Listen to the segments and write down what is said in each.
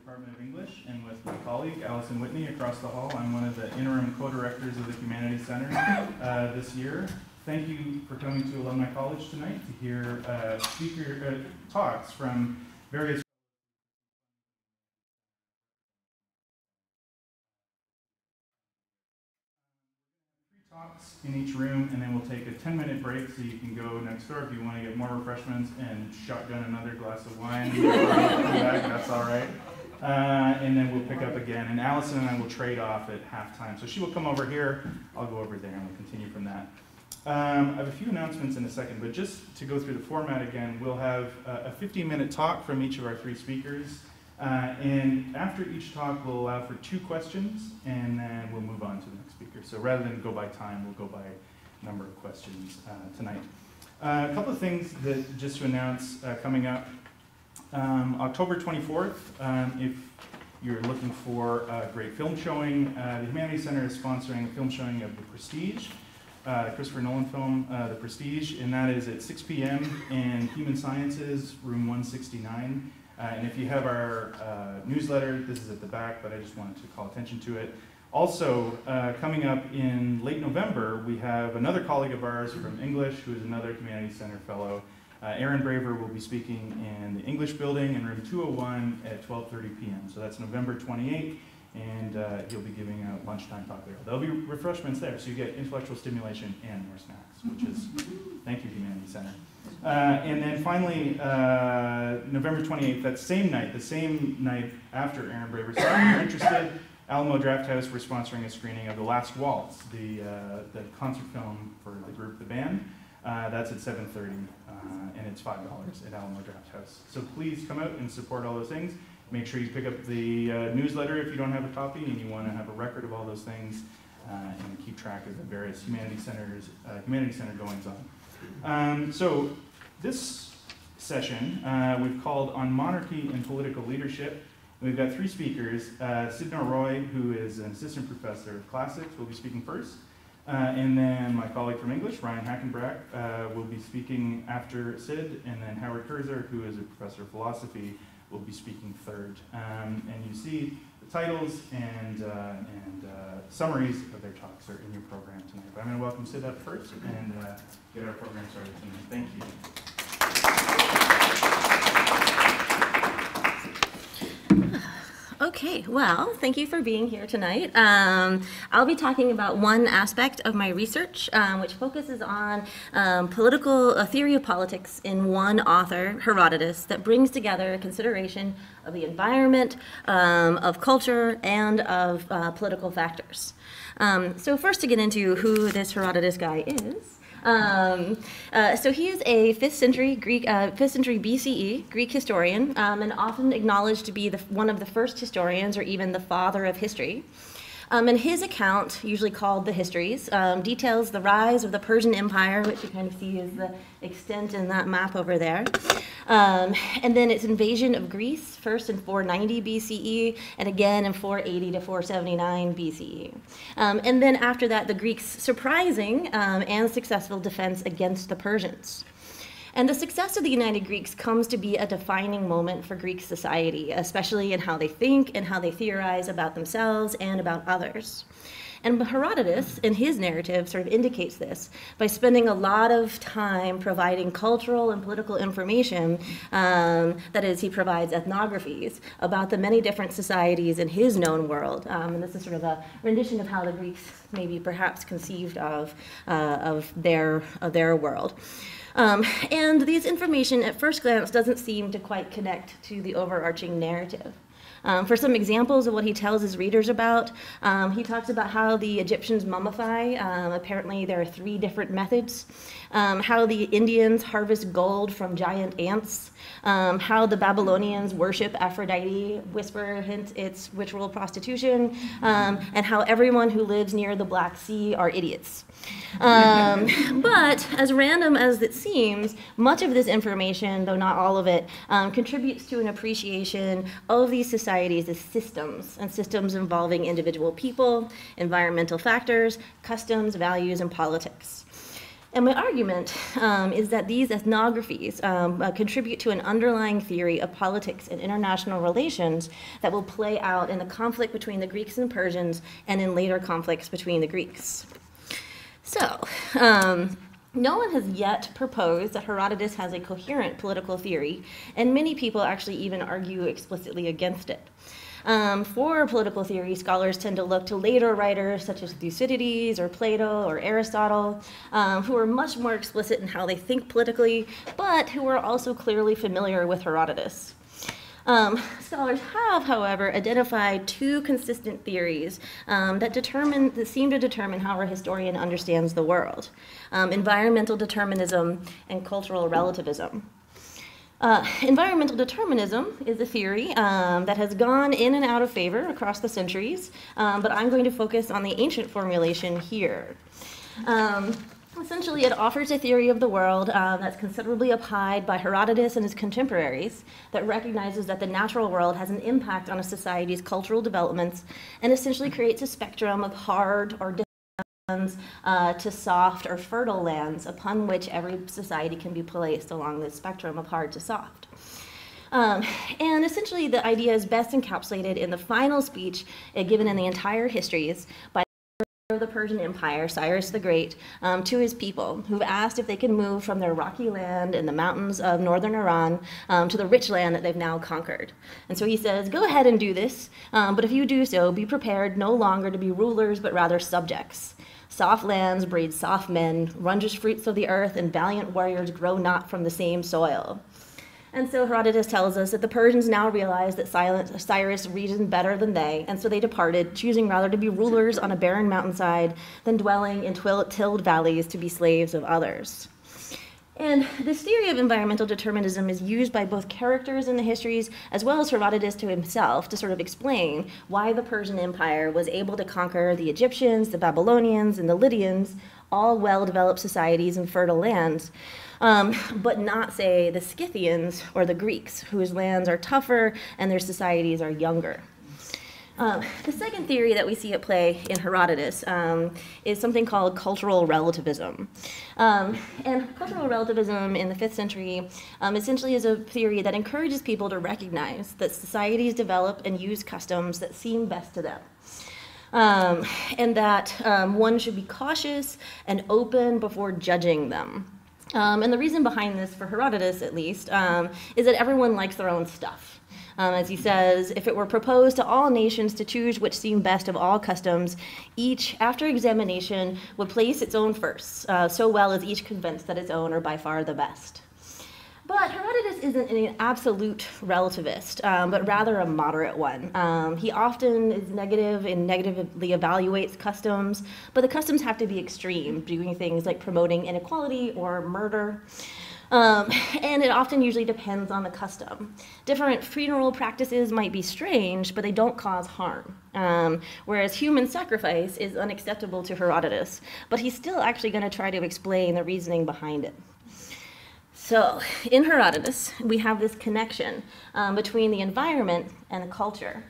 Department of English, and with my colleague, Allison Whitney, across the hall. I'm one of the interim co-directors of the Humanities Center this year. Thank you for coming to Alumni College tonight to hear talks from various talks in each room, and then we'll take a 10-minute break so you can go next door if you want to get more refreshments and shotgun another glass of wine. That's all right. And then we'll pick up again, and Allison and I will trade off at halftime. So she will come over here, I'll go over there, and we'll continue from that. I have a few announcements in a second, but just to go through the format again, we'll have a 15-minute talk from each of our three speakers. And after each talk, we'll allow for 2 questions, and then we'll move on to the next speaker. So rather than go by time, we'll go by number of questions tonight. A couple of things that just to announce coming up. October 24th, if you're looking for a great film showing, the Humanities Center is sponsoring a film showing of The Prestige, Christopher Nolan film, The Prestige, and that is at 6 p.m. in Human Sciences, room 169. And if you have our newsletter, this is at the back, but I just wanted to call attention to it. Also, coming up in late November, we have another colleague of ours from English, who is another Humanities Center fellow. Aaron Braver will be speaking in the English building in room 201 at 12:30 p.m. So that's November 28th, and he'll be giving a lunchtime talk there. There'll be refreshments there, so you get intellectual stimulation and more snacks, which is, thank you, Humanities Center. And then finally, November 28th, that same night, the same night after Aaron Braver. So if you're interested, Alamo Drafthouse, we're sponsoring a screening of The Last Waltz, the concert film for the group, the band. That's at 7:30, and it's $5 at Alamo Drafthouse. So please come out and support all those things. Make sure you pick up the newsletter if you don't have a copy and you want to have a record of all those things, and keep track of the various Humanities Center goings on. So this session we've called On Monarchy and Political Leadership. We've got 3 speakers. Sidnor Roy, who is an assistant professor of classics, will be speaking first. And then my colleague from English, Ryan Hackenbrack, will be speaking after Sid. And then Howard Kurzer, who is a professor of philosophy, will be speaking third. And you see the titles and summaries of their talks are in your program tonight. But I'm going to welcome Sid up first and get our program started tonight. Thank you. Okay, well, thank you for being here tonight. I'll be talking about one aspect of my research, which focuses on political theory of politics in one author, Herodotus, that brings together a consideration of the environment, of culture, and of political factors. So first to get into who this Herodotus guy is. So he is a 5th century BCE Greek historian, and often acknowledged to be one of the first historians, or even the father of history. And his account, usually called the Histories, details the rise of the Persian Empire, which you kind of see is the extent in that map over there. And then its invasion of Greece, first in 490 BCE, and again in 480 to 479 BCE. And then after that, the Greeks' surprising and successful defense against the Persians. And the success of the United Greeks comes to be a defining moment for Greek society, especially in how they think and how they theorize about themselves and about others. And Herodotus, in his narrative, sort of indicates this by spending a lot of time providing cultural and political information, that is, he provides ethnographies about the many different societies in his known world. And this is sort of a rendition of how the Greeks maybe perhaps conceived of their world. And these information, at first glance, doesn't seem to quite connect to the overarching narrative. For some examples of what he tells his readers about, he talks about how the Egyptians mummify. Apparently there are 3 different methods. How the Indians harvest gold from giant ants. How the Babylonians worship Aphrodite, whisper, hint, it's ritual prostitution. And how everyone who lives near the Black Sea are idiots. But as random as it seems, much of this information, though not all of it, contributes to an appreciation of these societies as systems, and systems involving individual people, environmental factors, customs, values, and politics. And my argument is that these ethnographies contribute to an underlying theory of politics and international relations that will play out in the conflict between the Greeks and Persians and in later conflicts between the Greeks. So, no one has yet proposed that Herodotus has a coherent political theory, and many people actually even argue explicitly against it. For political theory, scholars tend to look to later writers such as Thucydides or Plato or Aristotle, who are much more explicit in how they think politically, but who are also clearly familiar with Herodotus. Scholars have, however, identified two consistent theories that seem to determine how a historian understands the world: environmental determinism and cultural relativism. Environmental determinism is a theory that has gone in and out of favor across the centuries, but I'm going to focus on the ancient formulation here. Essentially, it offers a theory of the world that's considerably uphived by Herodotus and his contemporaries, that recognizes that the natural world has an impact on a society's cultural developments and essentially creates a spectrum of hard or to soft or fertile lands upon which every society can be placed along this spectrum of hard to soft. And essentially the idea is best encapsulated in the final speech given in the entire histories by the Persian Empire, Cyrus the Great, to his people, who've asked if they can move from their rocky land in the mountains of northern Iran to the rich land that they've now conquered. And so he says, go ahead and do this, but if you do so, be prepared no longer to be rulers, but rather subjects. Soft lands breed soft men, wondrous fruits of the earth, and valiant warriors grow not from the same soil. And so Herodotus tells us that the Persians now realized that Cyrus reasoned better than they, and so they departed, choosing rather to be rulers on a barren mountainside than dwelling in tilled valleys to be slaves of others. And this theory of environmental determinism is used by both characters in the histories as well as Herodotus to himself to sort of explain why the Persian Empire was able to conquer the Egyptians, the Babylonians, and the Lydians, all well-developed societies and fertile lands, but not, say, the Scythians or the Greeks, whose lands are tougher and their societies are younger. The second theory that we see at play in Herodotus is something called cultural relativism. And cultural relativism in the 5th century essentially is a theory that encourages people to recognize that societies develop and use customs that seem best to them. And that one should be cautious and open before judging them. And the reason behind this, for Herodotus at least, is that everyone likes their own stuff. As he says, if it were proposed to all nations to choose which seemed best of all customs, each, after examination, would place its own first, so well as each convinced that its own are by far the best. But Herodotus isn't an absolute relativist, but rather a moderate one. He often is negative and negatively evaluates customs, but the customs have to be extreme, doing things like promoting inequality or murder. And it often usually depends on the custom. Different funeral practices might be strange, but they don't cause harm. Whereas human sacrifice is unacceptable to Herodotus, but he's still actually going to try to explain the reasoning behind it. So, in Herodotus, we have this connection between the environment and the culture.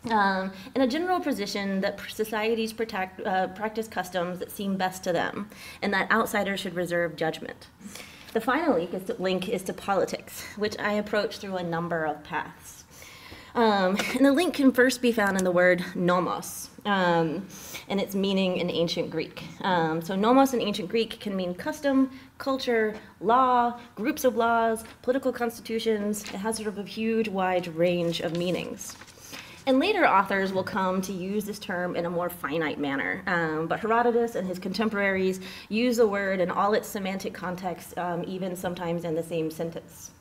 And a general position that societies practice customs that seem best to them, and that outsiders should reserve judgment. The final link is to politics, which I approach through a number of paths. And the link can first be found in the word nomos, and its meaning in ancient Greek. So nomos in ancient Greek can mean custom, culture, law, groups of laws, political constitutions. It has sort of a huge, wide range of meanings. And later authors will come to use this term in a more finite manner, but Herodotus and his contemporaries use the word in all its semantic context, even sometimes in the same sentence.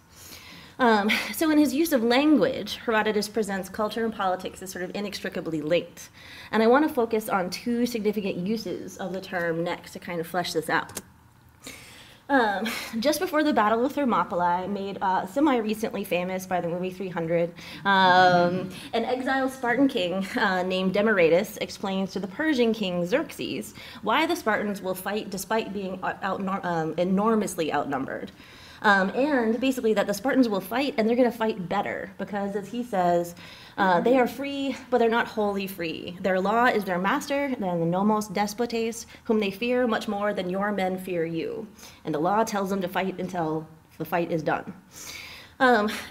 So in his use of language, Herodotus presents culture and politics as sort of inextricably linked. And I want to focus on two significant uses of the term next to kind of flesh this out. Just before the Battle of Thermopylae, made semi-recently famous by the movie 300, an exiled Spartan king named Demaratus explains to the Persian king Xerxes why the Spartans will fight despite being enormously outnumbered. and basically that the Spartans will fight, and they're going to fight better, because as he says, they are free, but they're not wholly free. Their law is their master, and the nomos despotes, whom they fear much more than your men fear you. And the law tells them to fight until the fight is done.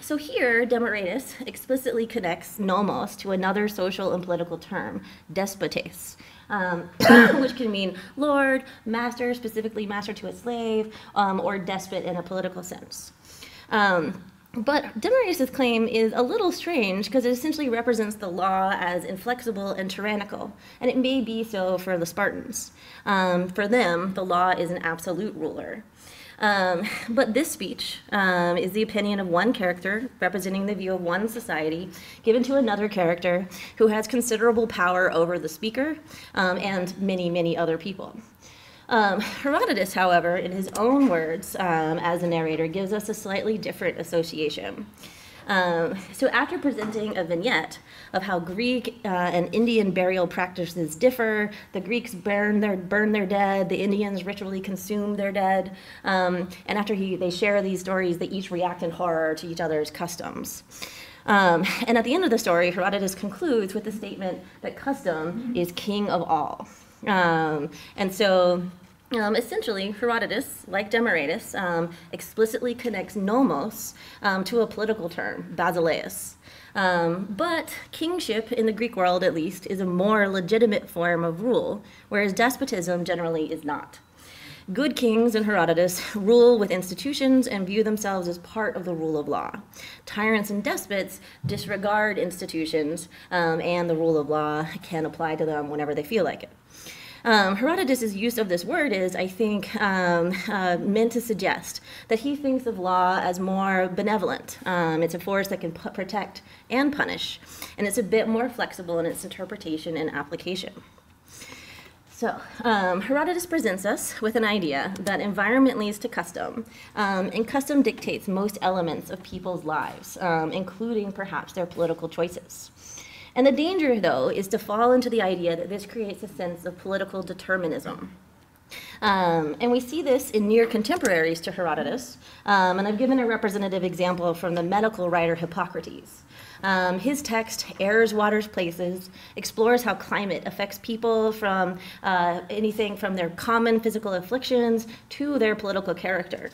So here, Demaratus explicitly connects nomos to another social and political term, despotes, which can mean lord, master, specifically master to a slave, or despot in a political sense. But Demaratus' claim is a little strange because it essentially represents the law as inflexible and tyrannical, and it may be so for the Spartans. For them, the law is an absolute ruler. But this speech is the opinion of one character representing the view of one society given to another character who has considerable power over the speaker and many, many other people. Herodotus, however, in his own words as a narrator, gives us a slightly different association. So after presenting a vignette of how Greek and Indian burial practices differ, the Greeks burn their dead, the Indians ritually consume their dead, and after they share these stories, they each react in horror to each other's customs. And at the end of the story, Herodotus concludes with the statement that custom is king of all. Essentially, Herodotus, like Demaratus, explicitly connects nomos to a political term, basileus. But kingship, in the Greek world at least, is a more legitimate form of rule, whereas despotism generally is not. Good kings in Herodotus rule with institutions and view themselves as part of the rule of law. Tyrants and despots disregard institutions, and the rule of law can apply to them whenever they feel like it. Herodotus' use of this word is, I think, meant to suggest that he thinks of law as more benevolent. It's a force that can protect and punish, and it's a bit more flexible in its interpretation and application. So, Herodotus presents us with an idea that environment leads to custom, and custom dictates most elements of people's lives, including perhaps their political choices. And the danger, though, is to fall into the idea that this creates a sense of political determinism. And we see this in near contemporaries to Herodotus, and I've given a representative example from the medical writer Hippocrates. His text, Airs, Waters, Places, explores how climate affects people from anything from their common physical afflictions to their political character.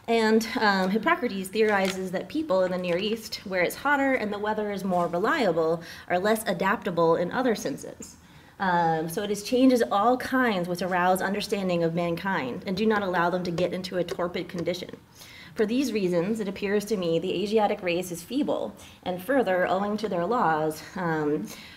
And Hippocrates theorizes that people in the Near East, where it's hotter and the weather is more reliable, are less adaptable in other senses. So it is changes of all kinds which arouse understanding of mankind and do not allow them to get into a torpid condition. For these reasons, it appears to me the Asiatic race is feeble, and further, owing to their laws,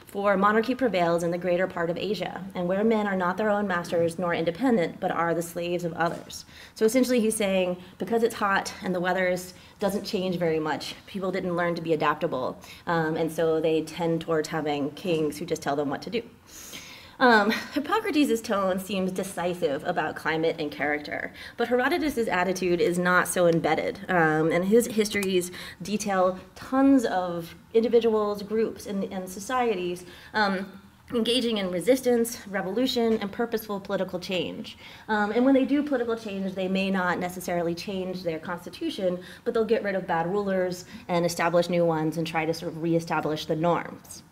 for monarchy prevails in the greater part of Asia, and where men are not their own masters nor independent, but are the slaves of others. So essentially he's saying, because it's hot and the weather doesn't change very much, people didn't learn to be adaptable, and so they tend towards having kings who just tell them what to do. Hippocrates' tone seems decisive about climate and character, but Herodotus' attitude is not so embedded, and his histories detail tons of individuals, groups, and societies engaging in resistance, revolution, and purposeful political change. And when they do political change, they may not necessarily change their constitution, but they'll get rid of bad rulers and establish new ones and try to sort of reestablish the norms.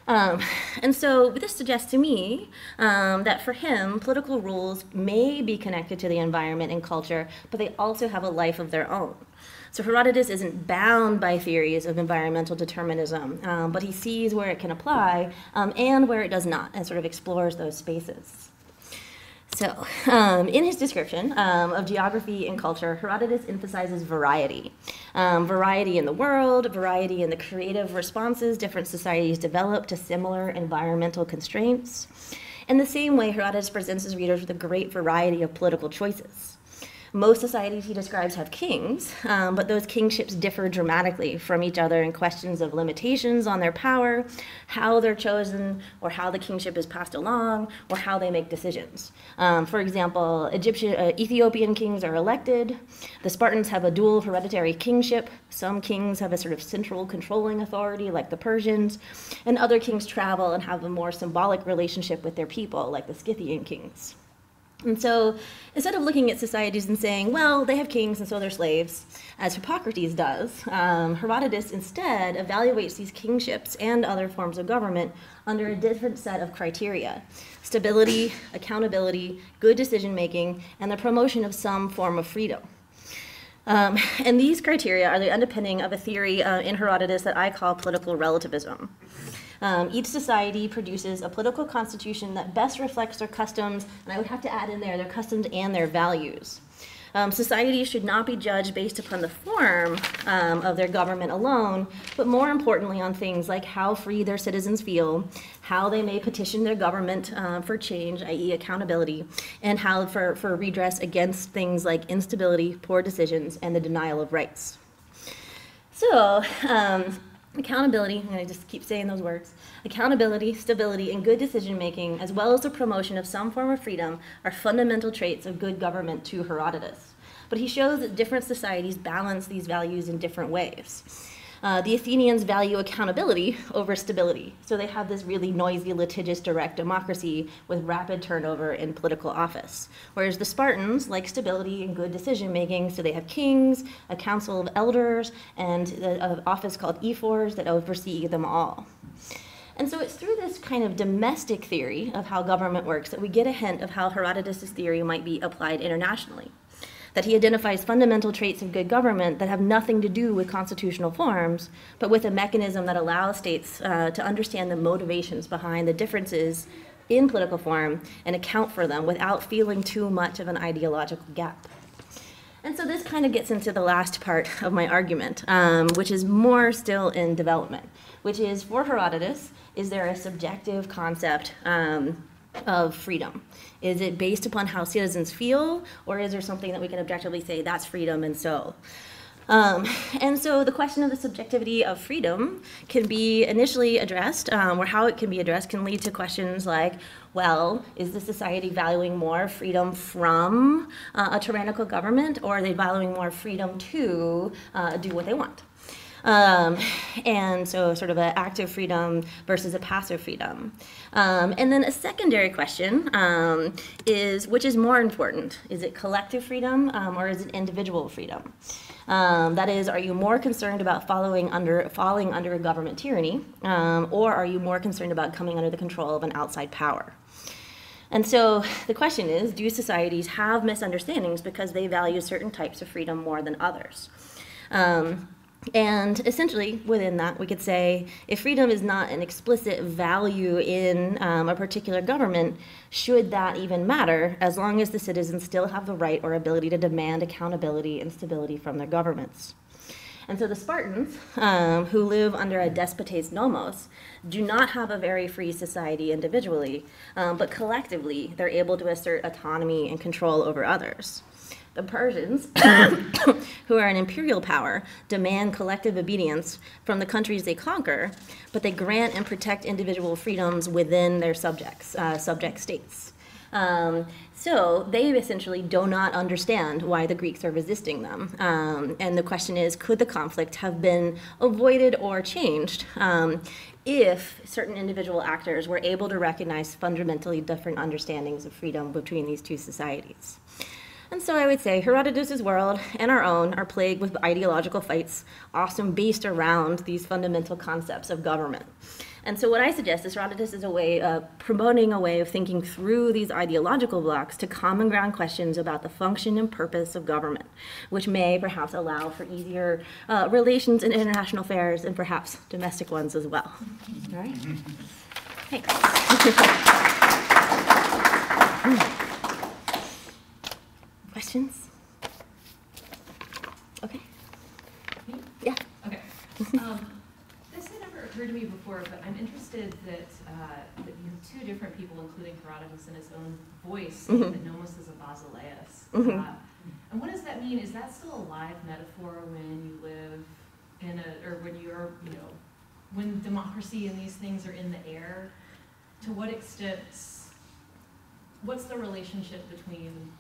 And so this suggests to me that for him, political rules may be connected to the environment and culture, but they also have a life of their own. So Herodotus isn't bound by theories of environmental determinism, but he sees where it can apply and where it does not, and sort of explores those spaces. So, in his description of geography and culture, Herodotus emphasizes variety. Variety in the world, variety in the creative responses different societies develop to similar environmental constraints. In the same way, Herodotus presents his readers with a great variety of political choices. Most societies he describes have kings, but those kingships differ dramatically from each other in questions of limitations on their power, how they're chosen, or how the kingship is passed along, or how they make decisions. For example, Ethiopian kings are elected. The Spartans have a dual hereditary kingship. Some kings have a sort of central controlling authority, like the Persians, and other kings travel and have a more symbolic relationship with their people, like the Scythian kings. And so instead of looking at societies and saying, well, they have kings and so they're slaves, as Hippocrates does, Herodotus instead evaluates these kingships and other forms of government under a different set of criteria: stability, accountability, good decision-making, and the promotion of some form of freedom. And these criteria are the underpinning of a theory in Herodotus that I call political relativism. Each society produces a political constitution that best reflects their customs, and I would have to add in there their customs and their values. Societies should not be judged based upon the form of their government alone, but more importantly on things like how free their citizens feel, how they may petition their government for change, i.e. accountability, and how for redress against things like instability, poor decisions, and the denial of rights. So, accountability, and I just keep saying those words, accountability, stability, and good decision-making, as well as the promotion of some form of freedom, are fundamental traits of good government to Herodotus. But he shows that different societies balance these values in different ways. The Athenians value accountability over stability, so they have this really noisy, litigious, direct democracy with rapid turnover in political office. Whereas the Spartans like stability and good decision-making, so they have kings, a council of elders, and an office called ephors that oversee them all. And so it's through this kind of domestic theory of how government works that we get a hint of how Herodotus' theory might be applied internationally. That he identifies fundamental traits of good government that have nothing to do with constitutional forms, but with a mechanism that allows states to understand the motivations behind the differences in political form and account for them without feeling too much of an ideological gap. And so this kind of gets into the last part of my argument, which is more still in development, which is, for Herodotus, is there a subjective concept of freedom? Is it based upon how citizens feel, or is there something that we can objectively say that's freedom and so? And so the question of the subjectivity of freedom can be initially addressed, or how it can be addressed can lead to questions like, well, is the society valuing more freedom from a tyrannical government, or are they valuing more freedom to do what they want? And so sort of an active freedom versus a passive freedom. And then a secondary question is, which is more important? Is it collective freedom or is it individual freedom? That is, are you more concerned about falling under a government tyranny, or are you more concerned about coming under the control of an outside power? And so the question is, do societies have misunderstandings because they value certain types of freedom more than others? And essentially, within that, we could say, if freedom is not an explicit value in a particular government, should that even matter, as long as the citizens still have the right or ability to demand accountability and stability from their governments? And so the Spartans, who live under a despotes nomos, do not have a very free society individually, but collectively, they're able to assert autonomy and control over others. The Persians, who are an imperial power, demand collective obedience from the countries they conquer, but they grant and protect individual freedoms within their subject states. So they essentially do not understand why the Greeks are resisting them. And the question is, could the conflict have been avoided or changed if certain individual actors were able to recognize fundamentally different understandings of freedom between these two societies? And so I would say Herodotus' world and our own are plagued with ideological fights, often based around these fundamental concepts of government. And so what I suggest is Herodotus is a way of promoting a way of thinking through these ideological blocks to common ground questions about the function and purpose of government, which may perhaps allow for easier relations in international affairs and perhaps domestic ones as well. All right? Thanks. Questions? Okay. Yeah. Okay. This had never occurred to me before, but I'm interested that you have two different people, including Herodotus in his own voice, saying that Nomos is a basileus. And what does that mean? Is that still a live metaphor when you live in or when you're, when democracy and these things are in the air? To what extent? What's the relationship between?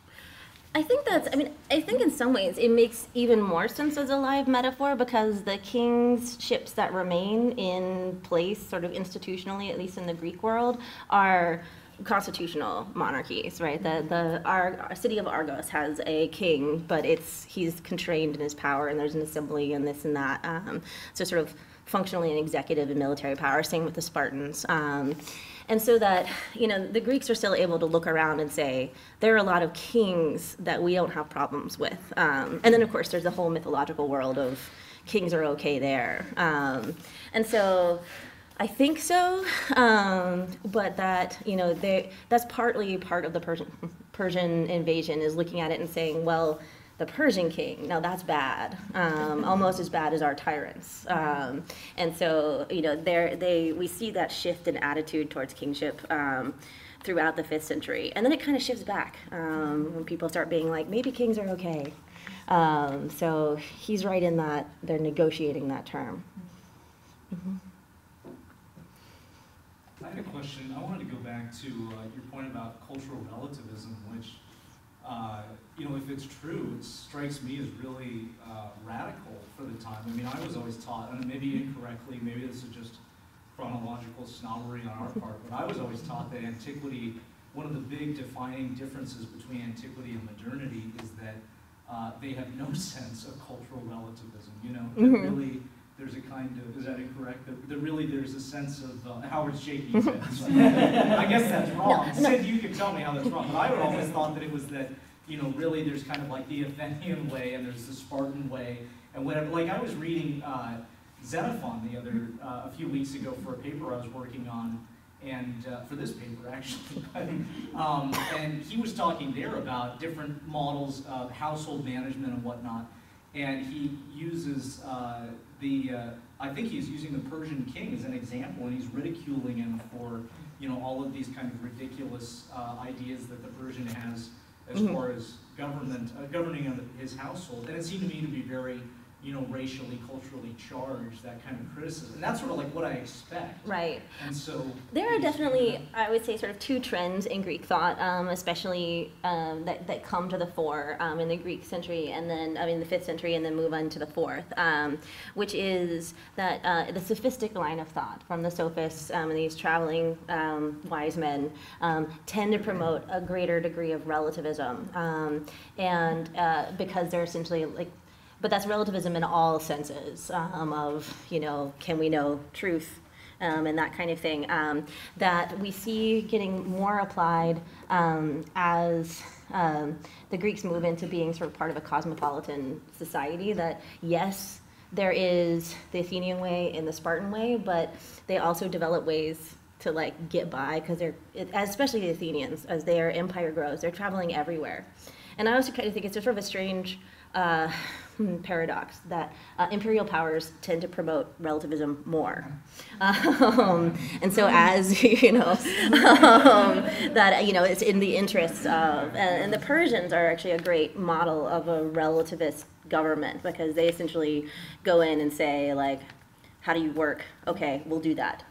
I think I think in some ways it makes even more sense as a live metaphor because the kingships that remain in place sort of institutionally, at least in the Greek world, are constitutional monarchies, right? Our city of Argos has a king, but he's constrained in his power, and there's an assembly and this and that. So sort of functionally an executive and military power. Same with the Spartans. And so that, the Greeks are still able to look around and say, there are a lot of kings that we don't have problems with. And then, of course, there's the whole mythological world of kings are okay there. And so I think so, but that, that's partly part of the Persian invasion is looking at it and saying, well, the Persian king, now that's bad, almost as bad as our tyrants. And so, we see that shift in attitude towards kingship throughout the 5th century. And then it kind of shifts back when people start being like, maybe kings are okay. So he's right in that they're negotiating that term. Mm-hmm. I had a question. I wanted to go back to your point about cultural relativism, which if it's true, it strikes me as really radical for the time. I mean, I was always taught, and maybe incorrectly, maybe this is just chronological snobbery on our part, but I was always taught that antiquity, one of the big defining differences between antiquity and modernity is that they have no sense of cultural relativism. That really, there's a kind of, is that incorrect? That really there's a sense of, Howard's shaking his head. So I guess that's wrong. No. Sid, you can tell me how that's wrong, but I would always thought that it was that, really there's kind of like the Athenian way and there's the Spartan way and whatever. Like I was reading Xenophon a few weeks ago for a paper I was working on, and for this paper actually, and he was talking there about different models of household management and whatnot, and he uses I think he's using the Persian king as an example, and he's ridiculing him for all of these kind of ridiculous ideas that the Persian has as far as governing his household, and it seemed to me to be very racially, culturally charged, that kind of criticism. And that's sort of like what I expect. Right. And so there are definitely, I would say, sort of two trends in Greek thought, especially that come to the fore in the Greek century, and then, the 5th century, and then move on to the 4th, which is that the sophistic line of thought from the sophists and these traveling wise men tend to promote a greater degree of relativism, and because they're essentially but that's relativism in all senses of, can we know truth and that kind of thing, that we see getting more applied as the Greeks move into being sort of part of a cosmopolitan society, that yes, there is the Athenian way and the Spartan way, but they also develop ways to get by, because especially the Athenians, as their empire grows, they're traveling everywhere. And I also kind of think it's sort of a strange paradox that imperial powers tend to promote relativism more, and so as that it's in the interests of, and the Persians are actually a great model of a relativist government, because they essentially go in and say how do you work? Okay, we'll do that.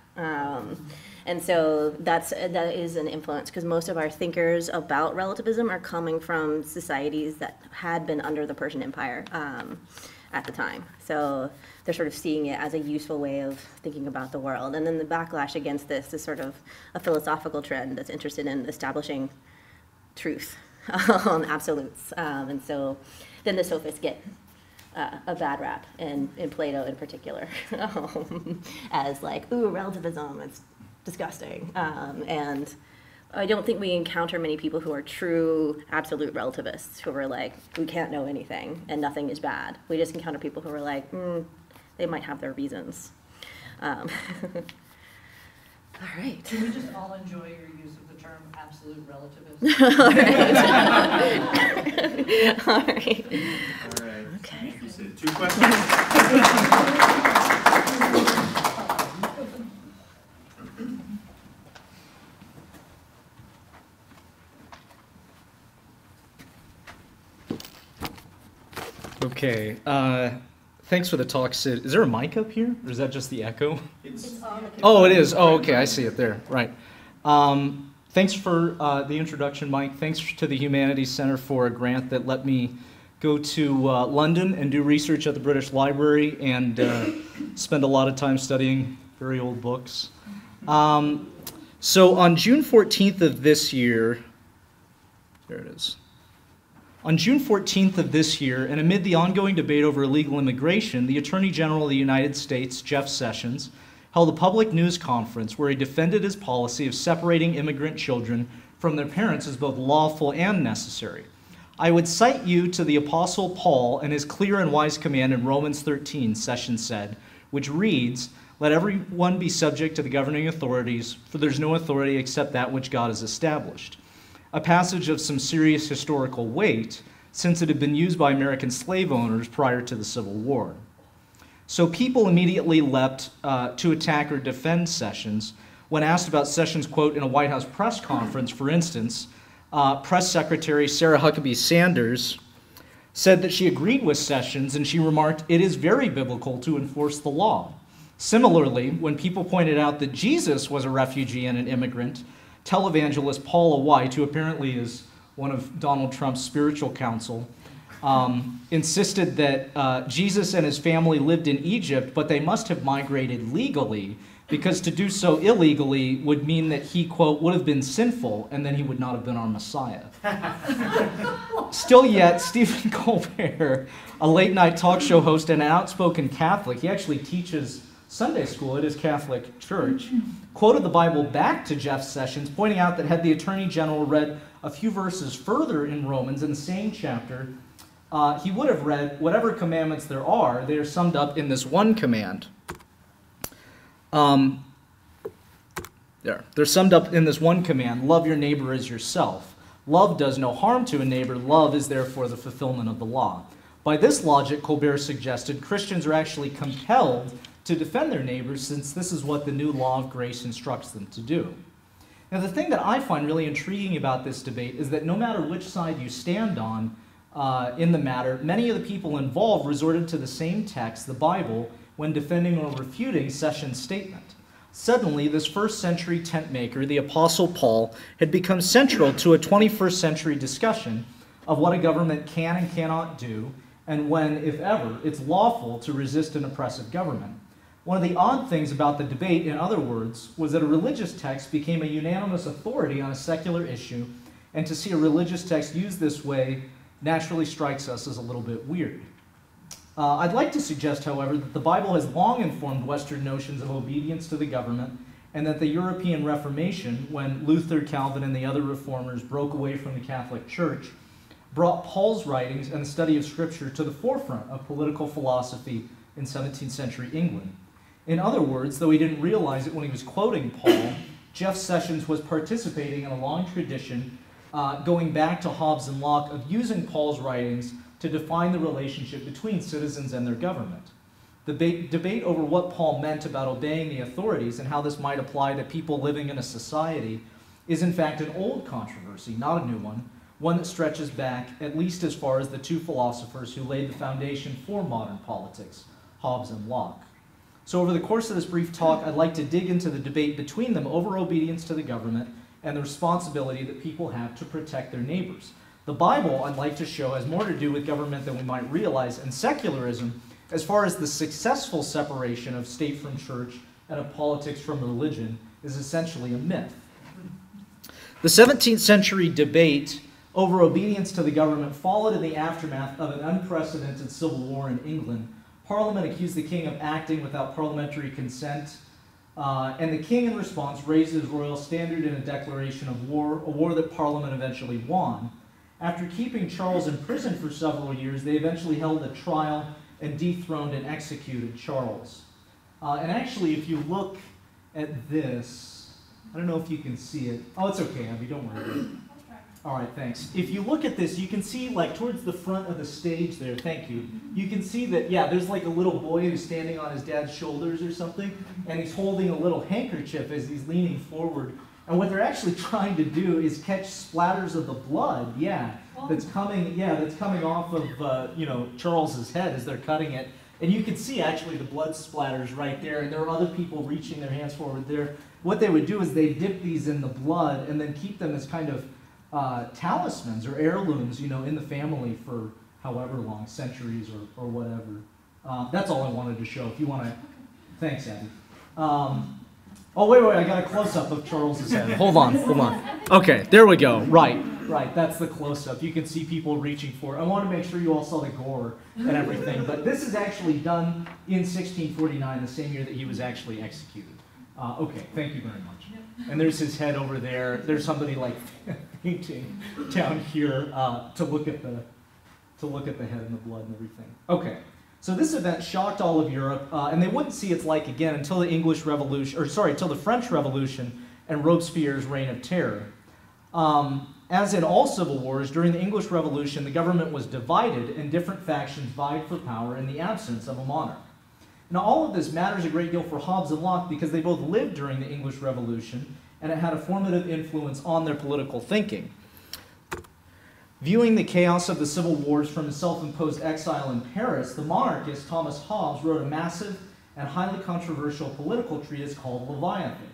And so that is an influence, because most of our thinkers about relativism are coming from societies that had been under the Persian Empire at the time. So they're sort of seeing it as a useful way of thinking about the world. And then the backlash against this is sort of a philosophical trend that's interested in establishing truth, absolutes. And so then the sophists get a bad rap, in Plato in particular, as ooh, relativism, it's disgusting. And I don't think we encounter many people who are true absolute relativists, who are we can't know anything and nothing is bad. We just encounter people who are they might have their reasons. All right. Can we just all enjoy your use of the term absolute relativist? All right. All right. Okay. You said 2 questions. Okay. Thanks for the talk, Sid. Is there a mic up here, or is that just the echo? It's on the Oh, it is. Oh, okay. I see it there. Right. Thanks for the introduction, Mike. Thanks to the Humanities Center for a grant that let me go to London and do research at the British Library and spend a lot of time studying very old books. So on June 14th of this year, there it is. On June 14th of this year, and amid the ongoing debate over illegal immigration, the Attorney General of the United States, Jeff Sessions, held a public news conference where he defended his policy of separating immigrant children from their parents as both lawful and necessary. I would cite you to the Apostle Paul and his clear and wise command in Romans 13, Sessions said, which reads, "Let everyone be subject to the governing authorities, for there's no authority except that which God has established." A passage of some serious historical weight, since it had been used by American slave owners prior to the Civil War. So people immediately leapt to attack or defend Sessions. When asked about Sessions' quote in a White House press conference, for instance, Press Secretary Sarah Huckabee Sanders said that she agreed with Sessions, and she remarked, "It is very biblical to enforce the law." Similarly, when people pointed out that Jesus was a refugee and an immigrant, televangelist Paula White, who apparently is one of Donald Trump's spiritual counsel, insisted that Jesus and his family lived in Egypt, but they must have migrated legally, because to do so illegally would mean that he, quote, would have been sinful, and then he would not have been our Messiah. Still yet, Stephen Colbert, a late-night talk show host and an outspoken Catholic, he actually teaches Sunday school at his Catholic church, quoted the Bible back to Jeff Sessions, pointing out that had the Attorney General read a few verses further in Romans in the same chapter, he would have read, whatever commandments there are, they are summed up in this one command. They're summed up in this one command, love your neighbor as yourself. Love does no harm to a neighbor. Love is therefore the fulfillment of the law. By this logic, Colbert suggested, Christians are actually compelled to defend their neighbors, since this is what the new law of grace instructs them to do. Now, the thing that I find really intriguing about this debate is that no matter which side you stand on in the matter, many of the people involved resorted to the same text, the Bible, when defending or refuting Sessions' statement. Suddenly, this first century tent maker, the Apostle Paul, had become central to a 21st century discussion of what a government can and cannot do, and when, if ever, it's lawful to resist an oppressive government. One of the odd things about the debate, in other words, was that a religious text became a unanimous authority on a secular issue, and to see a religious text used this way naturally strikes us as a little bit weird. I'd like to suggest, however, that the Bible has long informed Western notions of obedience to the government, and that the European Reformation, when Luther, Calvin, and the other reformers broke away from the Catholic Church, brought Paul's writings and the study of Scripture to the forefront of political philosophy in 17th century England. In other words, though he didn't realize it when he was quoting Paul, Jeff Sessions was participating in a long tradition going back to Hobbes and Locke of using Paul's writings to define the relationship between citizens and their government. The debate over what Paul meant about obeying the authorities and how this might apply to people living in a society is in fact an old controversy, not a new one that stretches back at least as far as the two philosophers who laid the foundation for modern politics, Hobbes and Locke. So over the course of this brief talk, I'd like to dig into the debate between them over obedience to the government and the responsibility that people have to protect their neighbors. The Bible, I'd like to show, has more to do with government than we might realize, and secularism, as far as the successful separation of state from church and of politics from religion, is essentially a myth. The 17th century debate over obedience to the government followed in the aftermath of an unprecedented civil war in England. Parliament accused the king of acting without parliamentary consent, and the king, in response, raised his royal standard in a declaration of war, a war that Parliament eventually won. After keeping Charles in prison for several years, they eventually held a trial and dethroned and executed Charles. And actually, if you look at this, I don't know if you can see it. Oh, it's okay, Abby, don't worry. All right, thanks. If you look at this, you can see, like, towards the front of the stage there, thank you, you can see that, yeah, there's like a little boy who's standing on his dad's shoulders or something, and he's holding a little handkerchief as he's leaning forward. And what they're actually trying to do is catch splatters of the blood, that's coming off of, Charles's head as they're cutting it. And you can see, actually, the blood splatters right there, and there are other people reaching their hands forward there. What they would do is they dip these in the blood and then keep them as kind of talismans or heirlooms, in the family for however long, centuries or whatever. That's all I wanted to show. If you want to, thanks, Abby. Oh, wait, I got a close-up of Charles's head. Hold on. Okay, there we go. Right, that's the close-up. You can see people reaching for it. I want to make sure you all saw the gore and everything, but this is actually done in 1649, the same year that he was actually executed. Okay, thank you very much. And there's his head over there. There's somebody like painting down here to look at the head and the blood and everything. Okay. So this event shocked all of Europe, and they wouldn't see its like again until until the French Revolution and Robespierre's reign of terror. As in all civil wars, during the English Revolution, the government was divided and different factions vied for power in the absence of a monarch. Now all of this matters a great deal for Hobbes and Locke because they both lived during the English Revolution, and it had a formative influence on their political thinking. Viewing the chaos of the civil wars from his self-imposed exile in Paris, the monarchist Thomas Hobbes wrote a massive and highly controversial political treatise called Leviathan.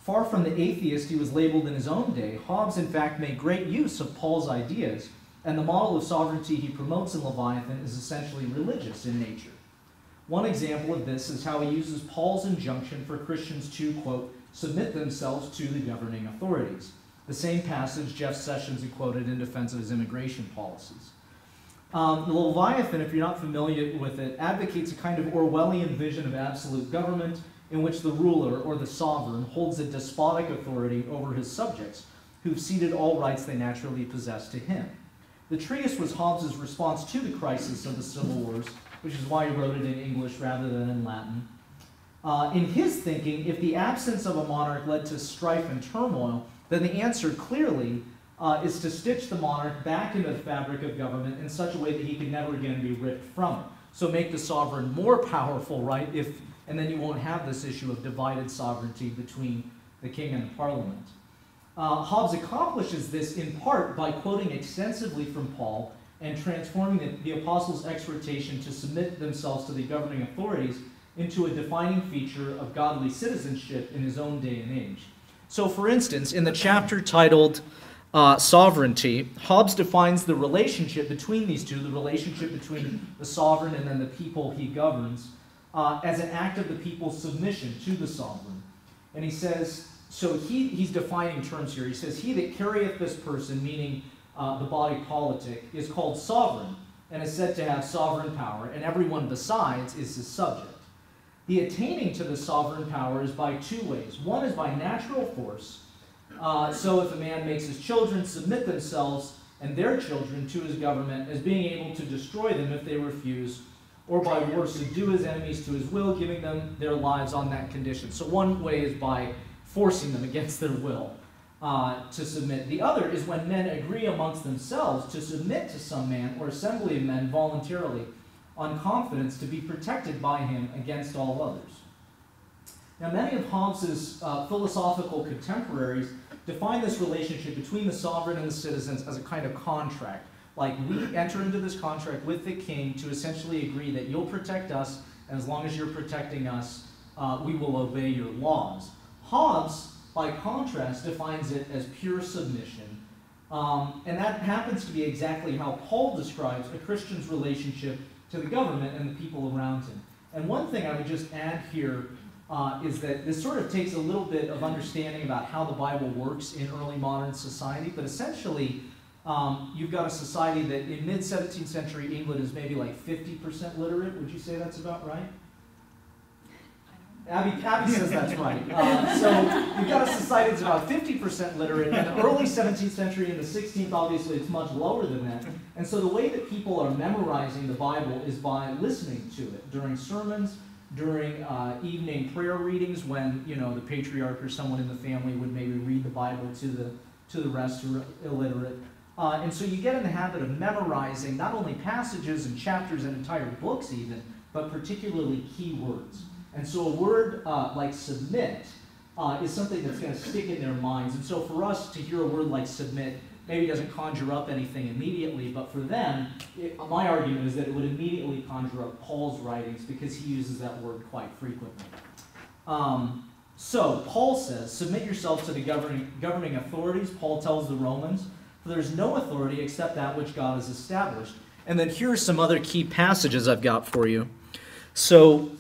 Far from the atheist he was labeled in his own day, Hobbes in fact made great use of Paul's ideas, and the model of sovereignty he promotes in Leviathan is essentially religious in nature. One example of this is how he uses Paul's injunction for Christians to, quote, submit themselves to the governing authorities. The same passage Jeff Sessions had quoted in defense of his immigration policies. The Leviathan, if you're not familiar with it, advocates a kind of Orwellian vision of absolute government in which the ruler, or the sovereign, holds a despotic authority over his subjects, who've ceded all rights they naturally possess to him. The treatise was Hobbes' response to the crisis of the Civil Wars, which is why he wrote it in English rather than in Latin. In his thinking, if the absence of a monarch led to strife and turmoil, then the answer clearly is to stitch the monarch back into the fabric of government in such a way that he can never again be ripped from it. So make the sovereign more powerful, right? And then you won't have this issue of divided sovereignty between the king and the parliament. Hobbes accomplishes this in part by quoting extensively from Paul and transforming the apostles' exhortation to submit themselves to the governing authorities into a defining feature of godly citizenship in his own day and age. So, for instance, in the chapter titled Sovereignty, Hobbes defines the relationship between these two, the relationship between the sovereign and then the people he governs, as an act of the people's submission to the sovereign. And he says, so he's defining terms here. He says, he that carrieth this person, meaning the body politic, is called sovereign, and is said to have sovereign power, and everyone besides is his subject. The attaining to the sovereign power is by two ways. One is by natural force. So if a man makes his children submit themselves and their children to his government, as being able to destroy them if they refuse, or by war subdue his enemies to his will, giving them their lives on that condition. So one way is by forcing them against their will to submit. The other is when men agree amongst themselves to submit to some man or assembly of men voluntarily, on confidence to be protected by him against all others. Now, many of Hobbes' philosophical contemporaries define this relationship between the sovereign and the citizens as a kind of contract. Like, we enter into this contract with the king to essentially agree that you'll protect us, and as long as you're protecting us, we will obey your laws. Hobbes, by contrast, defines it as pure submission. And that happens to be exactly how Paul describes a Christian's relationship to the government and the people around him. And one thing I would just add here is that this sort of takes a little bit of understanding about how the Bible works in early modern society, but essentially you've got a society that in mid-17th century England is maybe like 50% literate. Would you say that's about right? Abby says that's right. So you've got a society that's about 50% literate. In the early 17th century and the 16th, obviously, it's much lower than that. And so the way that people are memorizing the Bible is by listening to it during sermons, during evening prayer readings, when the patriarch or someone in the family would maybe read the Bible to the rest who are illiterate. And so you get in the habit of memorizing not only passages and chapters and entire books even, but particularly key words. And so a word like submit is something that's going to stick in their minds. And so for us to hear a word like submit maybe doesn't conjure up anything immediately, but for them, my argument is that it would immediately conjure up Paul's writings because he uses that word quite frequently. So Paul says, submit yourselves to the governing authorities. Paul tells the Romans, for there is no authority except that which God has established. And then here are some other key passages I've got for you. So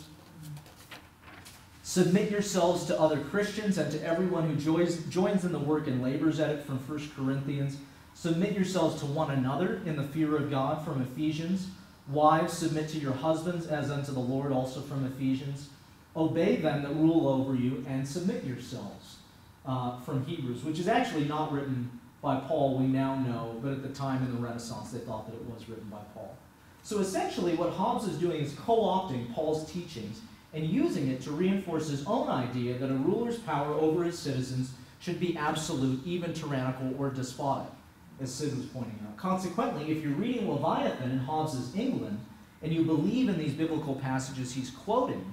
Submit yourselves to other Christians and to everyone who joins in the work and labors at it from 1 Corinthians. Submit yourselves to one another in the fear of God from Ephesians. Wives, submit to your husbands as unto the Lord, also from Ephesians. Obey them that rule over you and submit yourselves from Hebrews, which is actually not written by Paul, we now know, but at the time in the Renaissance they thought that it was written by Paul. So essentially what Hobbes is doing is co-opting Paul's teachings and using it to reinforce his own idea that a ruler's power over his citizens should be absolute, even tyrannical or despotic, as Sid was pointing out. Consequently, if you're reading Leviathan in Hobbes's England, and you believe in these biblical passages he's quoting,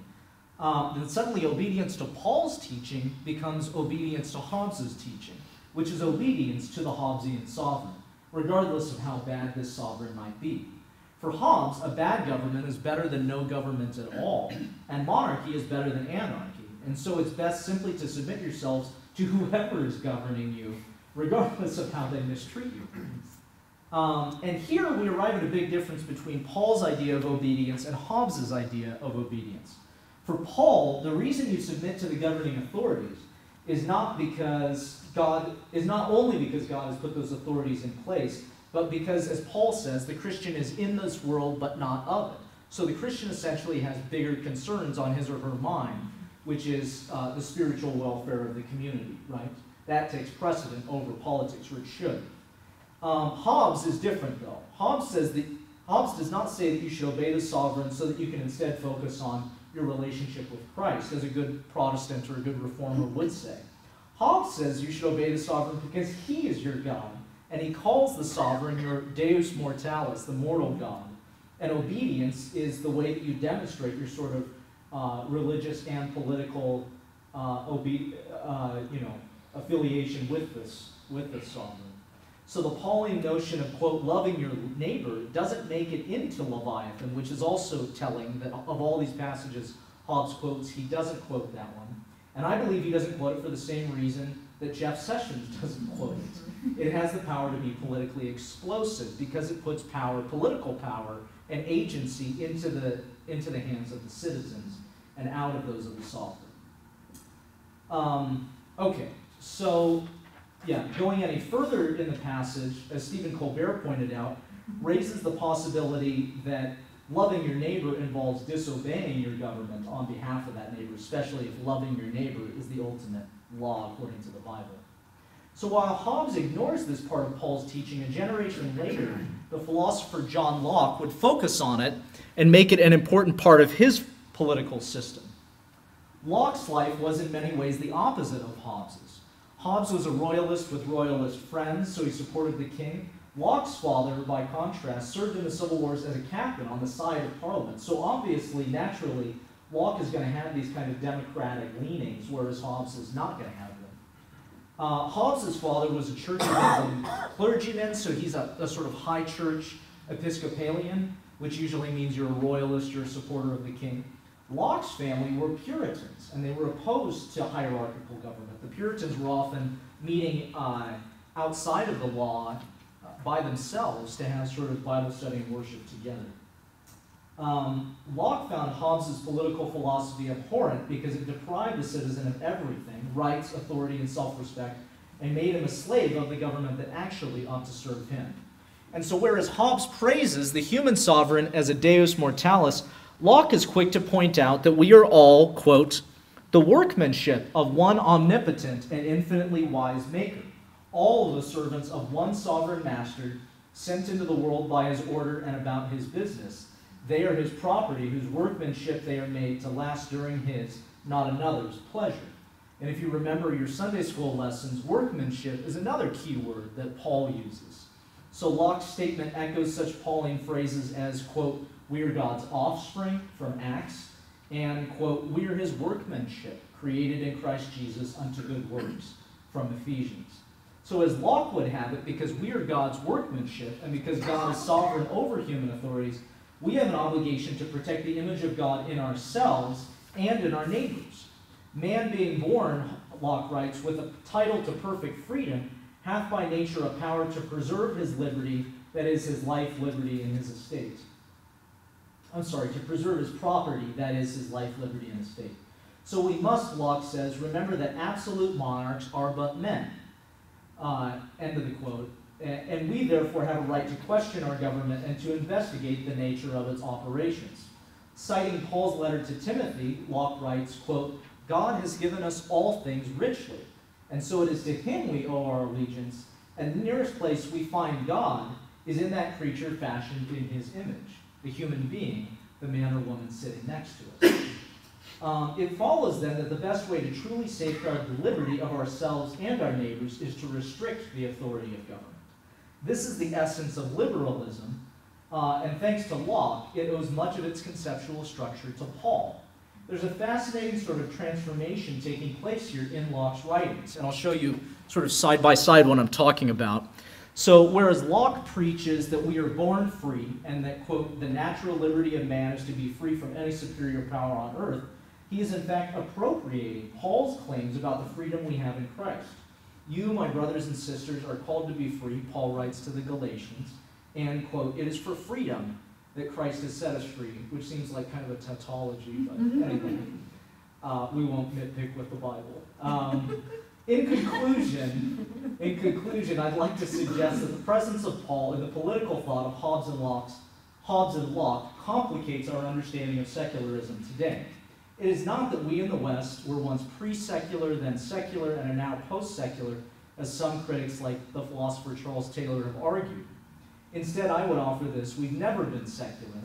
then suddenly obedience to Paul's teaching becomes obedience to Hobbes's teaching, which is obedience to the Hobbesian sovereign, regardless of how bad this sovereign might be. For Hobbes, a bad government is better than no government at all, and monarchy is better than anarchy. And so it's best simply to submit yourselves to whoever is governing you, regardless of how they mistreat you. And here we arrive at a big difference between Paul's idea of obedience and Hobbes's idea of obedience. For Paul, the reason you submit to the governing authorities is not only because God has put those authorities in place, but because, as Paul says, the Christian is in this world but not of it. So the Christian essentially has bigger concerns on his or her mind, which is the spiritual welfare of the community, right? That takes precedent over politics, or it should. Hobbes is different, though. Hobbes does not say that you should obey the sovereign so that you can instead focus on your relationship with Christ, as a good Protestant or a good Reformer would say. Hobbes says you should obey the sovereign because he is your God, and he calls the sovereign your Deus Mortalis, the mortal God. And obedience is the way that you demonstrate your sort of religious and political affiliation with this sovereign. So the Pauline notion of, quote, loving your neighbor doesn't make it into Leviathan, which is also telling that of all these passages Hobbes quotes, he doesn't quote that one. And I believe he doesn't quote it for the same reason that Jeff Sessions doesn't quote it. It has the power to be politically explosive because it puts power, political power, and agency into the hands of the citizens and out of those of the sovereign. Okay, so yeah, going any further in the passage, as Stephen Colbert pointed out, raises the possibility that loving your neighbor involves disobeying your government on behalf of that neighbor, especially if loving your neighbor is the ultimate law according to the Bible. So while Hobbes ignores this part of Paul's teaching, a generation later, the philosopher John Locke would focus on it and make it an important part of his political system. Locke's life was in many ways the opposite of Hobbes's. Hobbes was a royalist with royalist friends, so he supported the king. Locke's father, by contrast, served in the Civil Wars as a captain on the side of Parliament. So obviously, naturally, Locke is going to have these kind of democratic leanings, whereas Hobbes is not going to have them. Hobbes' father was a Church of England clergyman, so he's a sort of high church Episcopalian, which usually means you're a royalist, you're a supporter of the king. Locke's family were Puritans, and they were opposed to hierarchical government. The Puritans were often meeting outside of the law by themselves to have sort of Bible study and worship together. Locke found Hobbes' political philosophy abhorrent because it deprived the citizen of everything, rights, authority, and self-respect, and made him a slave of the government that actually ought to serve him. And so whereas Hobbes praises the human sovereign as a Deus Mortalis, Locke is quick to point out that we are all, quote, the workmanship of one omnipotent and infinitely wise maker, all the servants of one sovereign master, sent into the world by his order and about his business. They are his property, whose workmanship they are made to last during his, not another's, pleasure. And if you remember your Sunday school lessons, workmanship is another key word that Paul uses. So Locke's statement echoes such Pauline phrases as, quote, we are God's offspring, from Acts, and, quote, we are his workmanship, created in Christ Jesus unto good works, from Ephesians. So as Locke would have it, because we are God's workmanship, and because God is sovereign over human authorities, we have an obligation to protect the image of God in ourselves and in our neighbors. Man being born, Locke writes, with a title to perfect freedom, hath by nature a power to preserve his liberty, that is, his life, liberty, and his estate. To preserve his property, that is, his life, liberty, and estate. So we must, Locke says, remember that absolute monarchs are but men. End of the quote. And we therefore have a right to question our government and to investigate the nature of its operations. Citing Paul's letter to Timothy, Locke writes, quote, God has given us all things richly, and so it is to him we owe our allegiance, and the nearest place we find God is in that creature fashioned in his image, the human being, the man or woman sitting next to us. It follows then that the best way to truly safeguard the liberty of ourselves and our neighbors is to restrict the authority of government. This is the essence of liberalism, and thanks to Locke, it owes much of its conceptual structure to Paul. There's a fascinating sort of transformation taking place here in Locke's writings, and I'll show you sort of side by side what I'm talking about. So whereas Locke preaches that we are born free and that, quote, the natural liberty of man is to be free from any superior power on earth, he is in fact appropriating Paul's claims about the freedom we have in Christ. You, my brothers and sisters, are called to be free, Paul writes to the Galatians, and, quote, it is for freedom that Christ has set us free, which seems like kind of a tautology, but anyway, we won't nitpick with the Bible. In conclusion, I'd like to suggest that the presence of Paul in the political thought of Hobbes and Locke complicates our understanding of secularism today. It is not that we in the West were once pre-secular, then secular, and are now post-secular, as some critics like the philosopher Charles Taylor have argued. Instead, I would offer this: we've never been secular,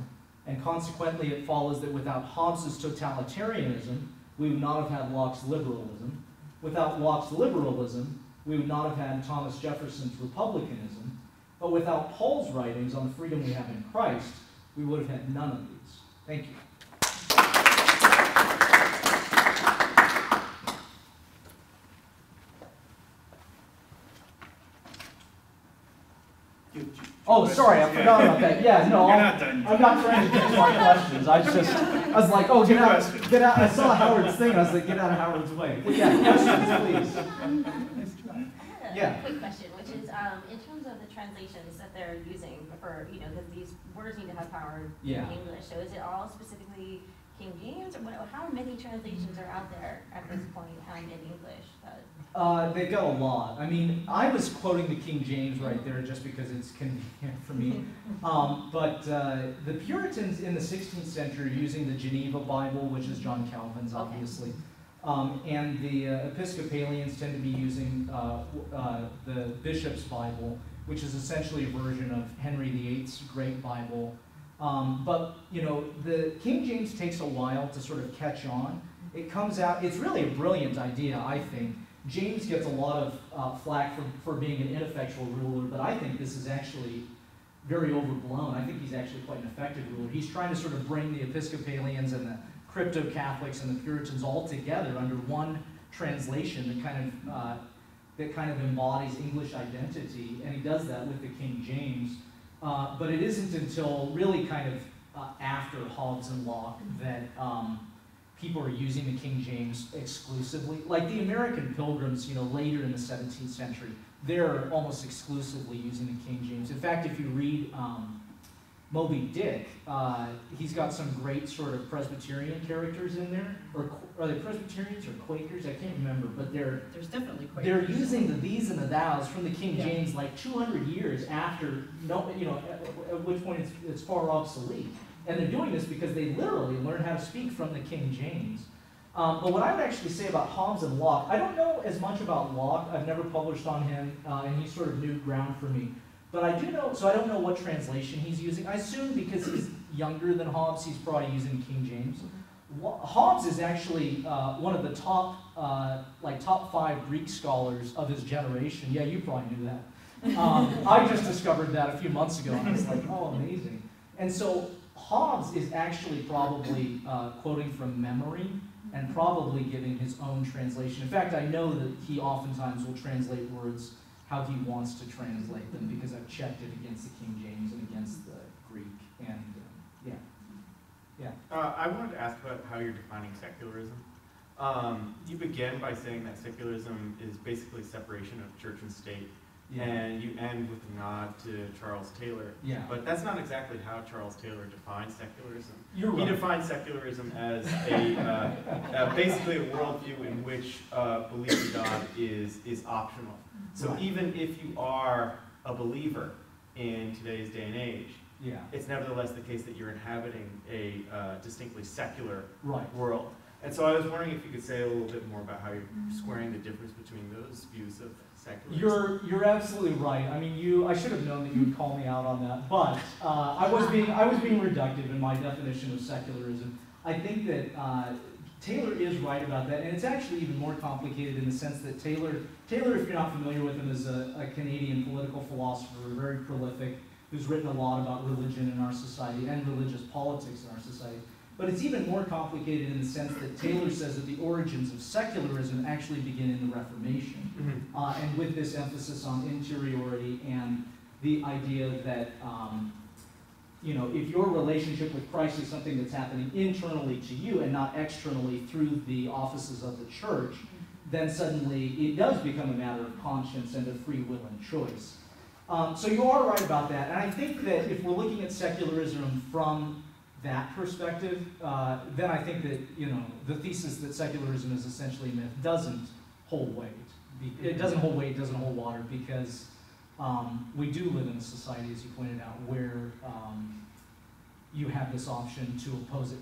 and consequently it follows that without Hobbes' totalitarianism, we would not have had Locke's liberalism. Without Locke's liberalism, we would not have had Thomas Jefferson's republicanism. But without Paul's writings on the freedom we have in Christ, we would have had none of these. Thank you. Oh, sorry, I forgot about that. Yeah, no, You're not done. I'm not trying to get to our questions. I was like, oh, get out. I saw Howard's thing. I was like, get out of Howard's way. But yeah, questions, please. Yeah. Quick question, which is in terms of the translations that they're using for, because these words need to have power in English. So is it all specifically King James, or how many translations are out there at this point in English? They've got a lot. I mean, I was quoting the King James right there just because it's convenient for me. But the Puritans in the 16th century using the Geneva Bible, which is John Calvin's, obviously. And the Episcopalians tend to be using the Bishop's Bible, which is essentially a version of Henry VIII's Great Bible. But, the King James takes a while to sort of catch on. It comes out, it's really a brilliant idea, I think. James gets a lot of flack for being an ineffectual ruler, but I think this is actually very overblown. I think he's actually quite an effective ruler. He's trying to sort of bring the Episcopalians and the Crypto-Catholics and the Puritans all together under one translation that kind of embodies English identity, and he does that with the King James. But it isn't until really kind of after Hobbes and Locke that people are using the King James exclusively. Like the American Pilgrims, later in the 17th century, they're almost exclusively using the King James. In fact, if you read Moby Dick, he's got some great sort of Presbyterian characters in there. Or are they Presbyterians or Quakers? I can't remember, but There's definitely Quakers. they're using the these and the thous from the King James like 200 years after, at which point it's far obsolete. And they're doing this because they literally learn how to speak from the King James. But what I would actually say about Hobbes and Locke, I don't know as much about Locke. I've never published on him, and he's sort of new ground for me. But I do know, so I don't know what translation he's using. I assume because he's younger than Hobbes, he's probably using King James. Hobbes is actually one of the top 5 Greek scholars of his generation. Yeah, you probably knew that. I just discovered that a few months ago, and I was like, oh, amazing. And so Hobbes is actually probably quoting from memory and probably giving his own translation. In fact, I know that he oftentimes will translate words how he wants to translate them because I've checked it against the King James and against the Greek. And I wanted to ask about how you're defining secularism. You begin by saying that secularism is basically separation of church and state. Yeah. and you end with a nod to Charles Taylor. Yeah. But that's not exactly how Charles Taylor defines secularism. You're He right. defines secularism as basically a worldview in which belief in God is optional. So Right. even if you are a believer in today's day and age, Yeah. it's nevertheless the case that you're inhabiting a distinctly secular Right. world. And so I was wondering if you could say a little bit more about how you're squaring the difference between those views of secularism. You're absolutely right. I mean, I should have known that you would call me out on that, but I was being reductive in my definition of secularism. I think that Taylor is right about that, and it's actually even more complicated in the sense that Taylor, if you're not familiar with him, is a Canadian political philosopher, very prolific, who's written a lot about religion in our society and religious politics in our society. But it's even more complicated in the sense that Taylor says that the origins of secularism actually begin in the Reformation. Mhm. And with this emphasis on interiority and the idea that, if your relationship with Christ is something that's happening internally to you and not externally through the offices of the church, then suddenly it does become a matter of conscience and of free will and choice. So you are right about that. And I think that if we're looking at secularism from that perspective, then I think that, the thesis that secularism is essentially a myth doesn't hold weight. It doesn't hold weight, it doesn't hold water, because we do live in a society, as you pointed out, where you have this option to oppose it.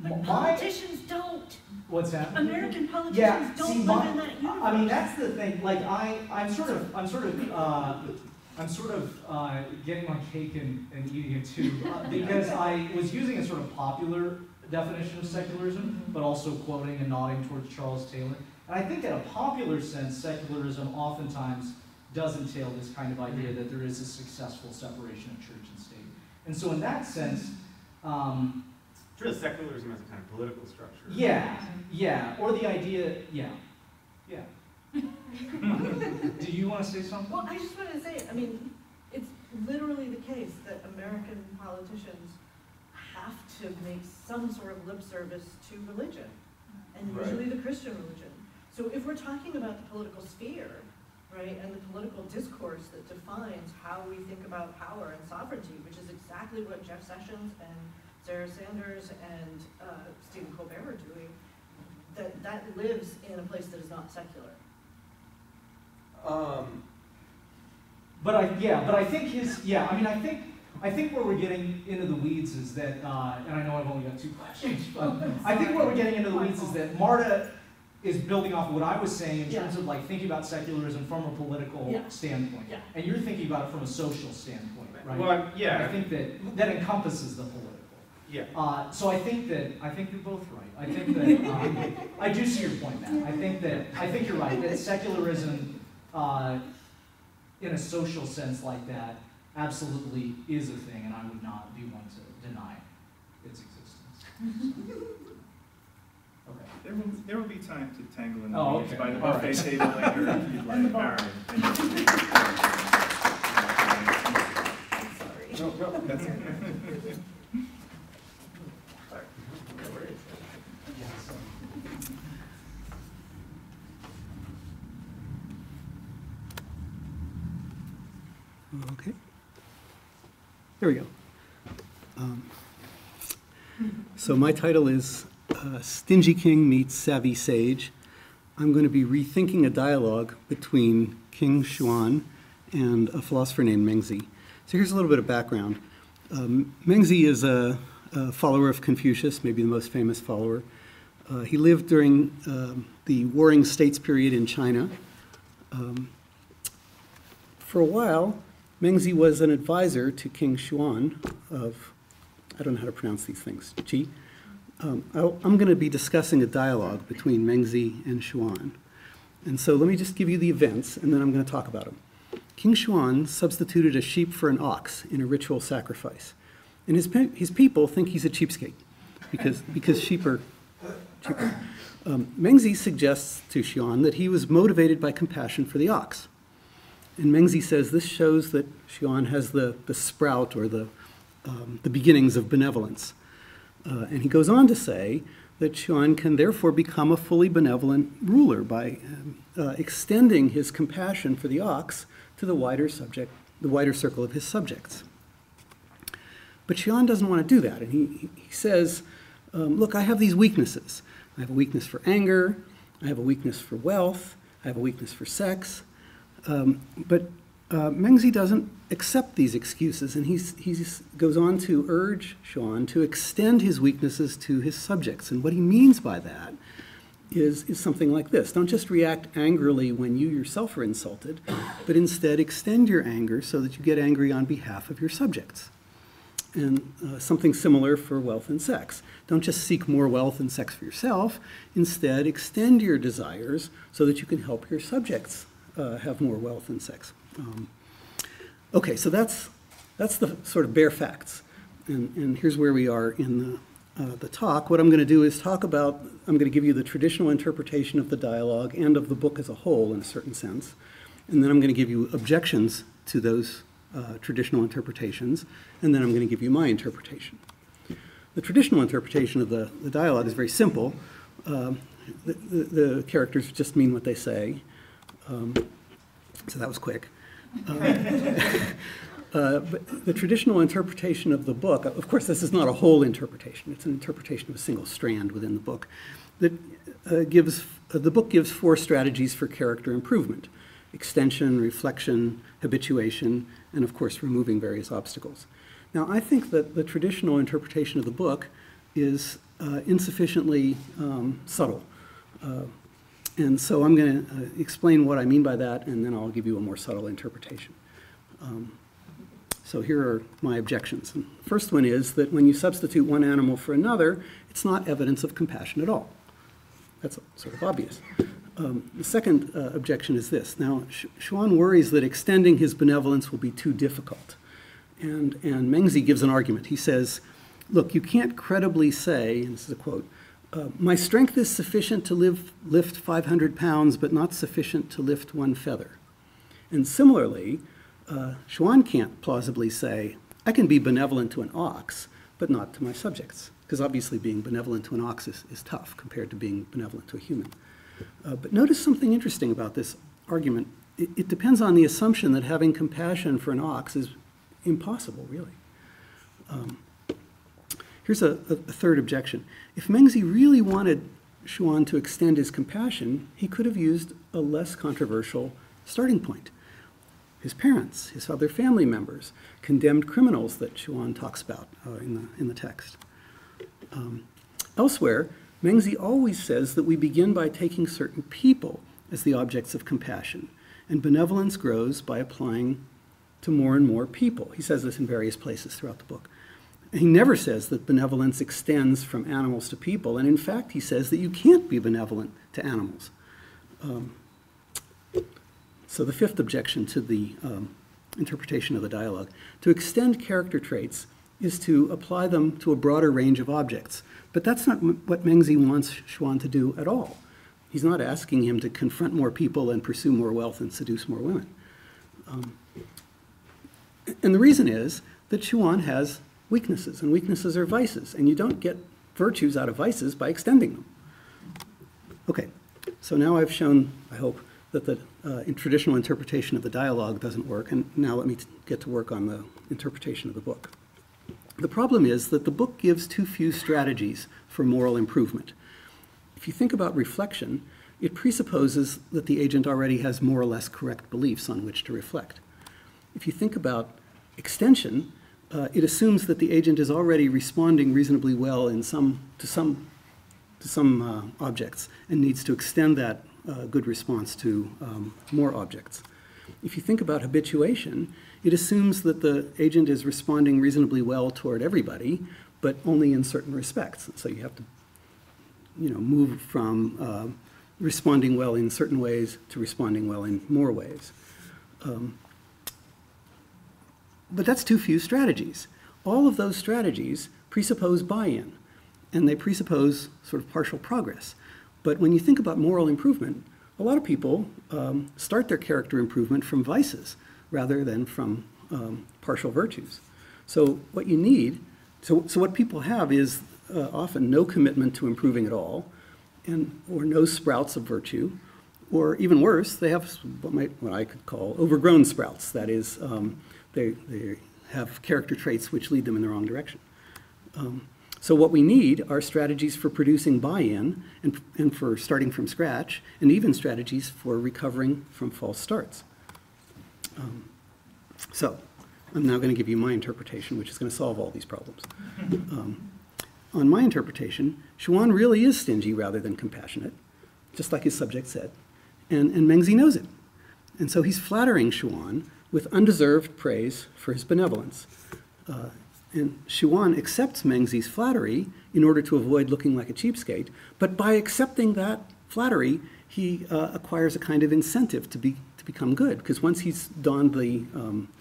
But politicians don't. What's that? American politicians Yeah, don't see, live in that universe. I mean, that's the thing. Like, I'm sort of getting my cake and eating it too, because I was using a sort of popular definition of secularism, but also quoting and nodding towards Charles Taylor. And I think in a popular sense, secularism oftentimes does entail this kind of idea that there is a successful separation of church and state. And so in that sense, Sure, secularism as a kind of political structure. yeah, or the idea, yeah. Do you want to say something? Well, I just want to say, I mean, it's literally the case that American politicians have to make some sort of lip service to religion, and Right. usually the Christian religion. So if we're talking about the political sphere, right, and the political discourse that defines how we think about power and sovereignty, which is exactly what Jeff Sessions and Sarah Sanders and Stephen Colbert are doing, that lives in a place that is not secular. But I think I think where we're getting into the weeds is that, and I know I've only got 2 questions, but I think where we're getting into the weeds is that Marta is building off of what I was saying in terms of like thinking about secularism from a political standpoint, Yeah. and you're thinking about it from a social standpoint, right? Well, And I yeah, think that encompasses the political. yeah. So I think you're both right. I think that I do see your point, Matt. I think you're right that secularism, in a social sense like that, absolutely is a thing, and I would not be one to deny its existence. Okay. There will be time to tangle in the Oh, weeds okay. by the All right. buffet table later if you'd like. All right. Sorry. No, that's okay. Okay. There we go. So my title is Stingy King Meets Savvy Sage. I'm going to be rethinking a dialogue between King Xuan and a philosopher named Mengzi. So here's a little bit of background. Mengzi is a follower of Confucius, maybe the most famous follower. He lived during the Warring States period in China. For a while, Mengzi was an advisor to King Xuan of, I don't know how to pronounce these things, Qi. I'm going to be discussing a dialogue between Mengzi and Xuan. And so let me just give you the events, and then I'm going to talk about them. King Xuan substituted a sheep for an ox in a ritual sacrifice. And his people think he's a cheapskate, because sheep are cheaper. Mengzi suggests to Xuan that he was motivated by compassion for the ox. And Mengzi says this shows that Xuan has the sprout or the beginnings of benevolence. And he goes on to say that Xuan can therefore become a fully benevolent ruler by extending his compassion for the ox to the wider circle of his subjects. But Schuon doesn't want to do that, and he says, look, I have these weaknesses. I have a weakness for anger, I have a weakness for wealth, I have a weakness for sex, but Mengzi doesn't accept these excuses, and he goes on to urge Schuon to extend his weaknesses to his subjects. And what he means by that is something like this. Don't just react angrily when you yourself are insulted, but instead extend your anger so that you get angry on behalf of your subjects. And something similar for wealth and sex. Don't just seek more wealth and sex for yourself. Instead, extend your desires so that you can help your subjects have more wealth and sex. Okay, so that's the sort of bare facts. And here's where we are in the talk. What I'm going to do is I'm going to give you the traditional interpretation of the dialogue and of the book as a whole in a certain sense. And then I'm going to give you objections to those traditional interpretations, and then I'm going to give you my interpretation. The traditional interpretation of the dialogue is very simple. The characters just mean what they say. So that was quick. But the traditional interpretation of the book, of course, this is not a whole interpretation. It's an interpretation of a single strand within the book. The book gives 4 strategies for character improvement: extension, reflection, habituation, and of course, removing various obstacles. Now, I think that the traditional interpretation of the book is insufficiently subtle. And so I'm going to explain what I mean by that, and then I'll give you a more subtle interpretation. So here are my objections. And the first one is that when you substitute one animal for another, it's not evidence of compassion at all. That's sort of obvious. The second objection is this. Now, Schuon worries that extending his benevolence will be too difficult. And Mengzi gives an argument. He says, look, you can't credibly say, and this is a quote, my strength is sufficient to lift 500 pounds, but not sufficient to lift one feather. And similarly, Schuon can't plausibly say, I can be benevolent to an ox, but not to my subjects. Because obviously being benevolent to an ox is tough compared to being benevolent to a human. But notice something interesting about this argument. It depends on the assumption that having compassion for an ox is impossible, really. Here's a third objection. If Mengzi really wanted Schuon to extend his compassion, he could have used a less controversial starting point. His parents, his other family members, condemned criminals that Schuon talks about in the text. Elsewhere, Mengzi always says that we begin by taking certain people as the objects of compassion, and benevolence grows by applying to more and more people. He says this in various places throughout the book. He never says that benevolence extends from animals to people, and in fact, he says that you can't be benevolent to animals. So the fifth objection to the interpretation of the dialogue, to extend character traits is to apply them to a broader range of objects. But that's not what Mengzi wants Schuon to do at all. He's not asking him to confront more people and pursue more wealth and seduce more women. And the reason is that Schuon has weaknesses, and weaknesses are vices, and you don't get virtues out of vices by extending them. Okay, so now I've shown, I hope, that the traditional interpretation of the dialogue doesn't work, and now let me get to work on the interpretation of the book. The problem is that the book gives too few strategies for moral improvement. If you think about reflection, it presupposes that the agent already has more or less correct beliefs on which to reflect. If you think about extension, it assumes that the agent is already responding reasonably well to some objects and needs to extend that good response to more objects. If you think about habituation, it assumes that the agent is responding reasonably well toward everybody, but only in certain respects. So you have to, move from responding well in certain ways to responding well in more ways. But that's too few strategies. All of those strategies presuppose buy-in, and they presuppose sort of partial progress. But when you think about moral improvement, a lot of people start their character improvement from vices rather than from partial virtues. So what you need, so what people have is often no commitment to improving at all, or no sprouts of virtue, Or even worse, they have what I could call overgrown sprouts. That is, they have character traits which lead them in the wrong direction. So what we need are strategies for producing buy-in and for starting from scratch, and even strategies for recovering from false starts. So I'm now going to give you my interpretation, which is going to solve all these problems. On my interpretation, Xuan really is stingy rather than compassionate, just like his subject said, and Mengzi knows it. And so he's flattering Xuan with undeserved praise for his benevolence. And Xuan accepts Mengzi's flattery in order to avoid looking like a cheapskate, but by accepting that flattery, he acquires a kind of incentive to become good, because once he's donned the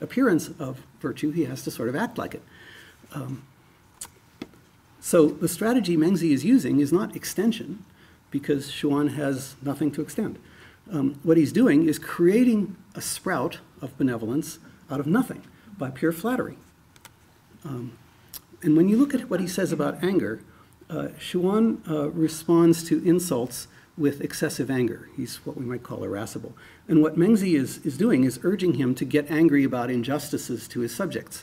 appearance of virtue, he has to sort of act like it. So the strategy Mengzi is using is not extension, because Xuan has nothing to extend. What he's doing is creating a sprout of benevolence out of nothing by pure flattery. And when you look at what he says about anger, Xuan responds to insults with excessive anger. He's what we might call irascible. And what Mengzi is doing is urging him to get angry about injustices to his subjects.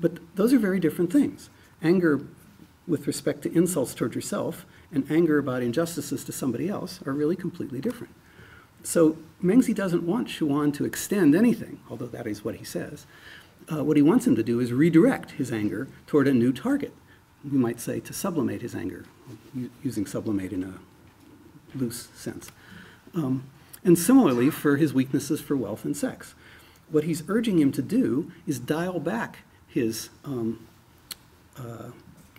But those are very different things. Anger with respect to insults toward yourself and anger about injustices to somebody else are really completely different. So Mengzi doesn't want Xuan to extend anything, although that is what he says. What he wants him to do is redirect his anger toward a new target. We might say to sublimate his anger, using sublimate in a loose sense. And similarly for his weaknesses for wealth and sex. What he's urging him to do is dial back his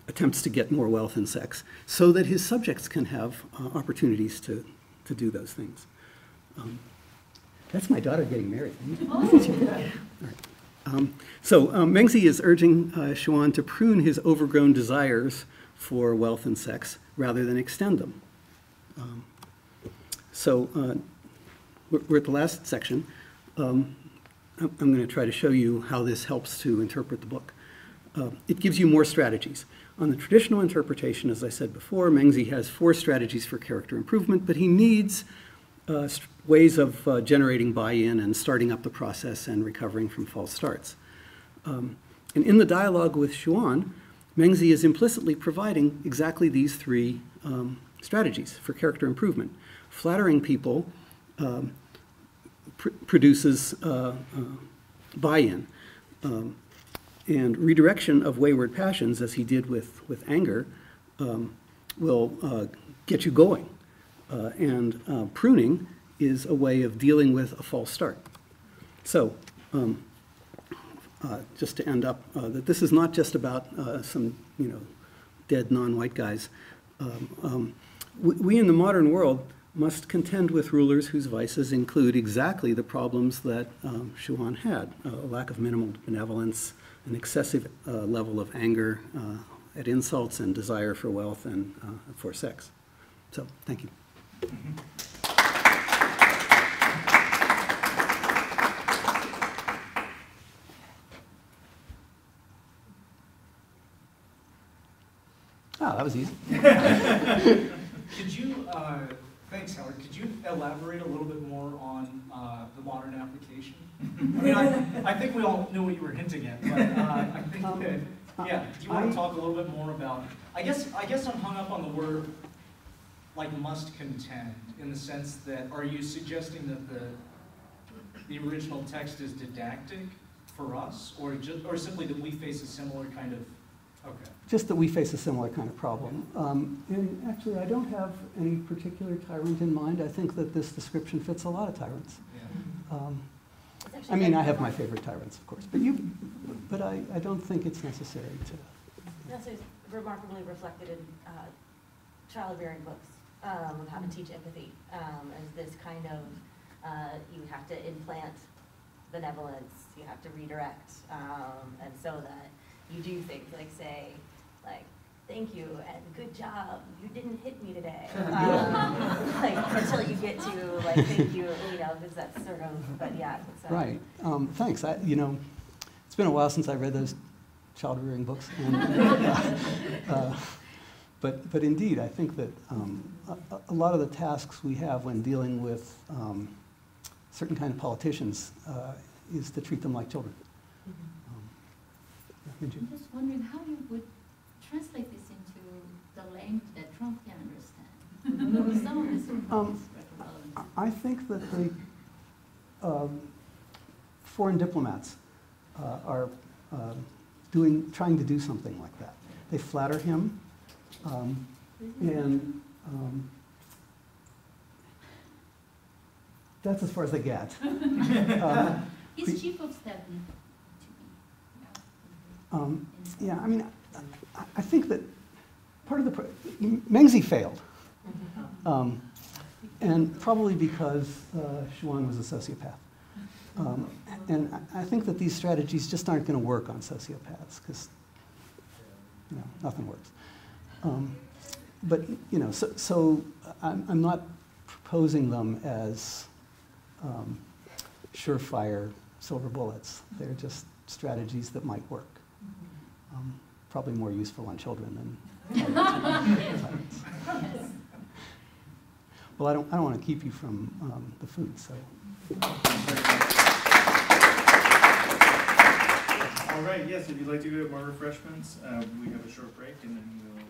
attempts to get more wealth and sex so that his subjects can have opportunities to do those things. That's my daughter getting married. All right. Mengzi is urging Xuan to prune his overgrown desires for wealth and sex rather than extend them. We're at the last section. I'm going to try to show you how this helps to interpret the book. It gives you more strategies. On the traditional interpretation, as I said before, Mengzi has 4 strategies for character improvement, but he needs ways of generating buy-in and starting up the process and recovering from false starts. And in the dialogue with Xuan, Mengzi is implicitly providing exactly these 3 strategies for character improvement. Flattering people produces buy-in, and redirection of wayward passions, as he did with anger, will get you going. And pruning is a way of dealing with a false start. So, just to end up, that this is not just about some, dead non-white guys. We in the modern world must contend with rulers whose vices include exactly the problems that Xuan had: a lack of minimal benevolence, an excessive level of anger at insults, and desire for wealth and for sex. So, thank you. Oh, that was easy. Could you, thanks Howard, could you elaborate a little bit more on the modern application? I mean, I think we all knew what you were hinting at, but I think that, yeah, do you want to talk a little bit more about, I guess I'm hung up on the word, like, must contend, in the sense that, are you suggesting that the original text is didactic for us, or simply that we face a similar kind of, okay. Just that we face a similar kind of problem. And actually, I don't have any particular tyrant in mind. I think that this description fits a lot of tyrants. Yeah. I mean, I have my favorite tyrants, of course, but I don't think it's necessary to. That's remarkably reflected in child-rearing books of how to teach empathy, as this kind of, you have to implant benevolence, you have to redirect, and so that you do things like say, like, thank you and good job, you didn't hit me today. Like, until you get to, like, thank you, because that's sort of, but yeah. So. Right, thanks. It's been a while since I read those child-rearing books. And, But indeed, I think that a lot of the tasks we have when dealing with certain kind of politicians is to treat them like children. I'm just wondering how you would translate this into the language that Trump can understand. Some of this is relevant. I think that the foreign diplomats are trying to do something like that. They flatter him, and that's as far as they get. He's chief of staff to be. Yeah, I mean, I think that part of the Mengzi failed, and probably because Xuan was a sociopath. And I think that these strategies just aren't going to work on sociopaths because, nothing works. But so I'm not proposing them as surefire silver bullets. They're just strategies that might work. Probably more useful on children than tyrants. Well, I don't want to keep you from the food, so. All right, yes, if you'd like to go get more refreshments, we have a short break and then we'll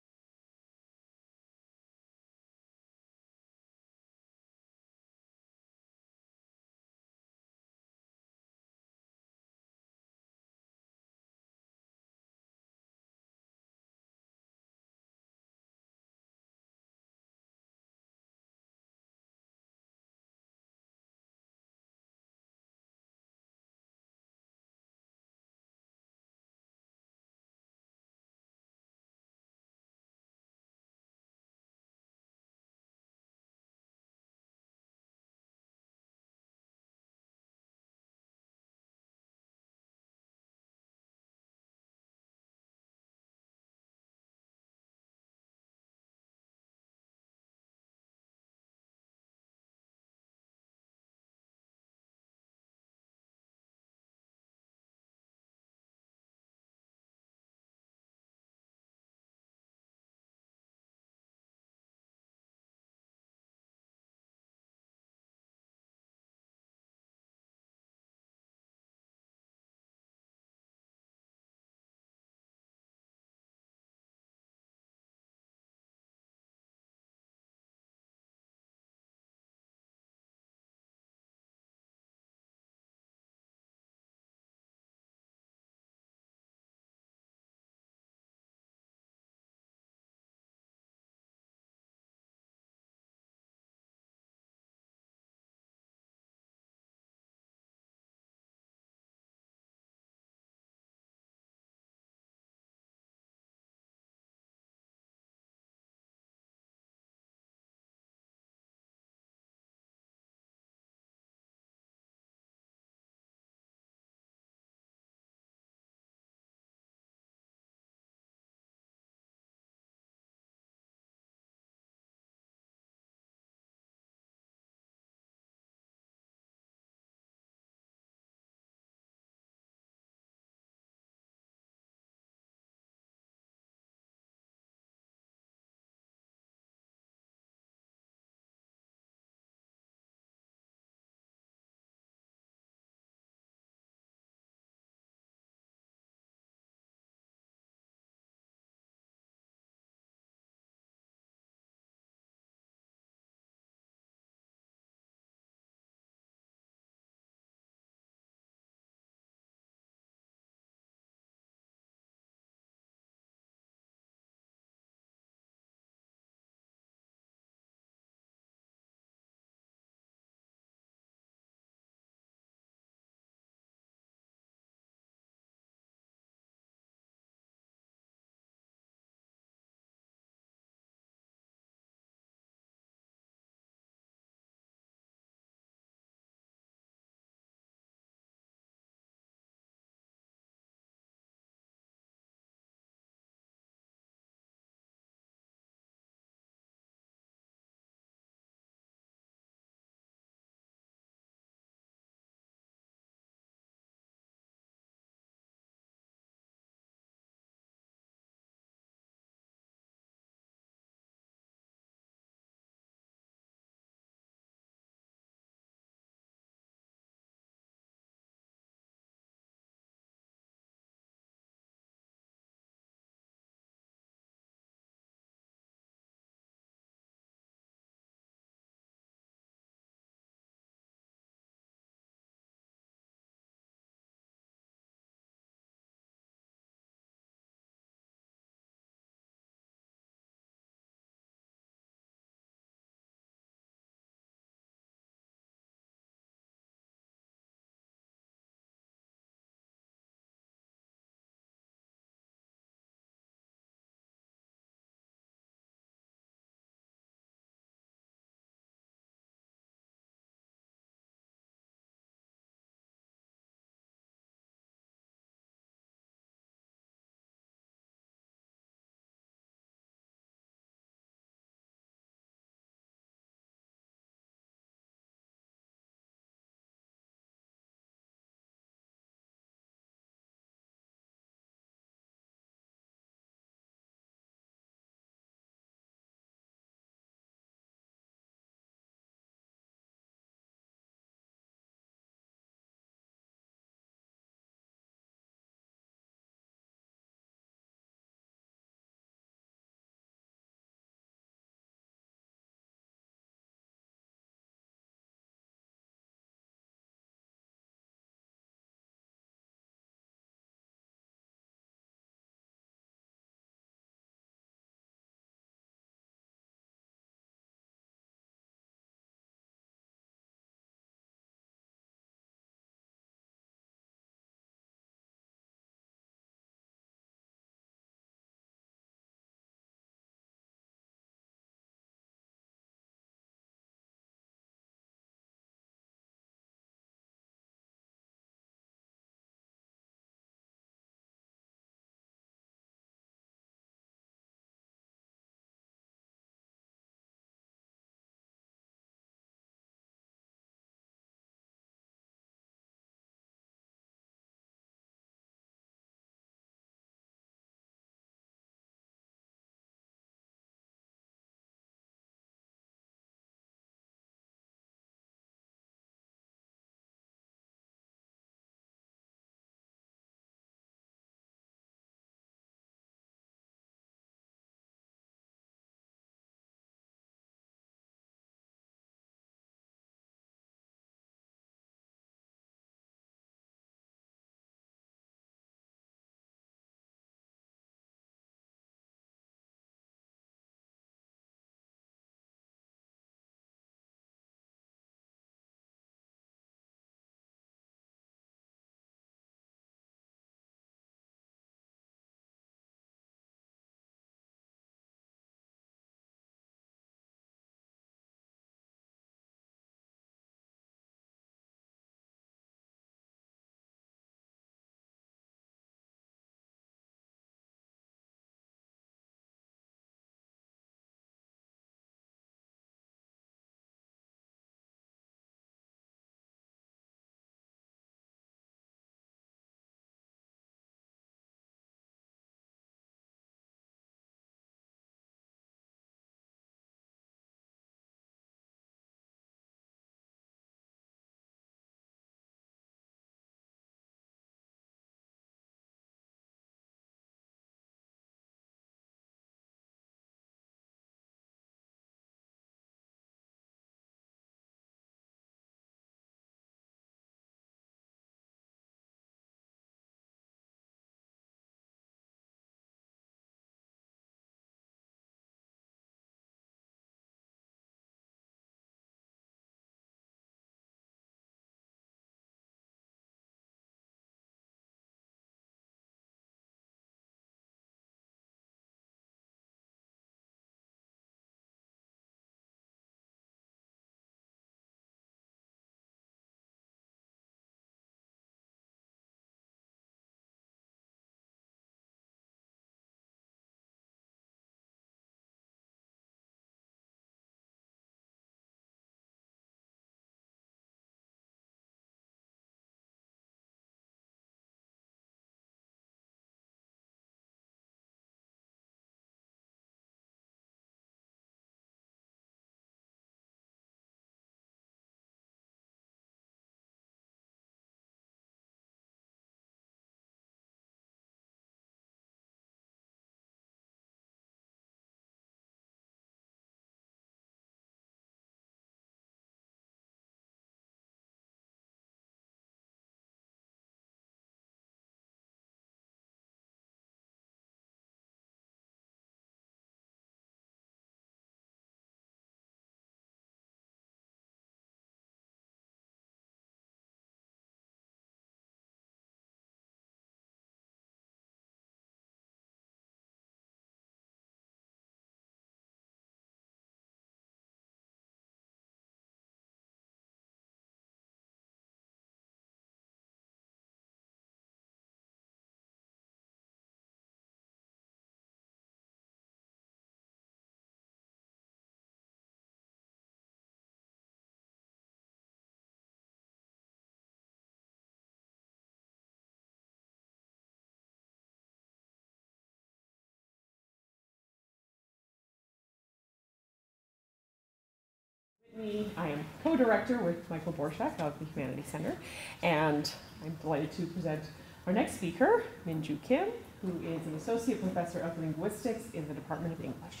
I am co-director with Michael Borshak of the Humanities Center, and I'm delighted to present our next speaker, Minju Kim, who is an associate professor of linguistics in the Department of English.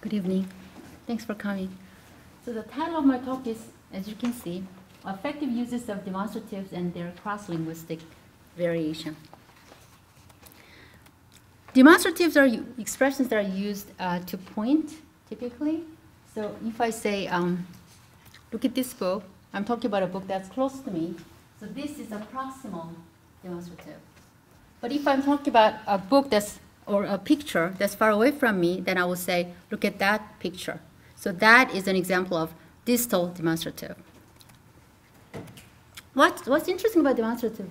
Good evening. Thanks for coming. So the title of my talk is, as you can see, Effective Uses of Demonstratives and Their Cross-Linguistic Variation. Demonstratives are expressions that are used to point, typically. So if I say, look at this book, I'm talking about a book that's close to me. So this is a proximal demonstrative. But if I'm talking about a book or a picture that's far away from me, then I will say, look at that picture. So that is an example of distal demonstrative. What's interesting about demonstratives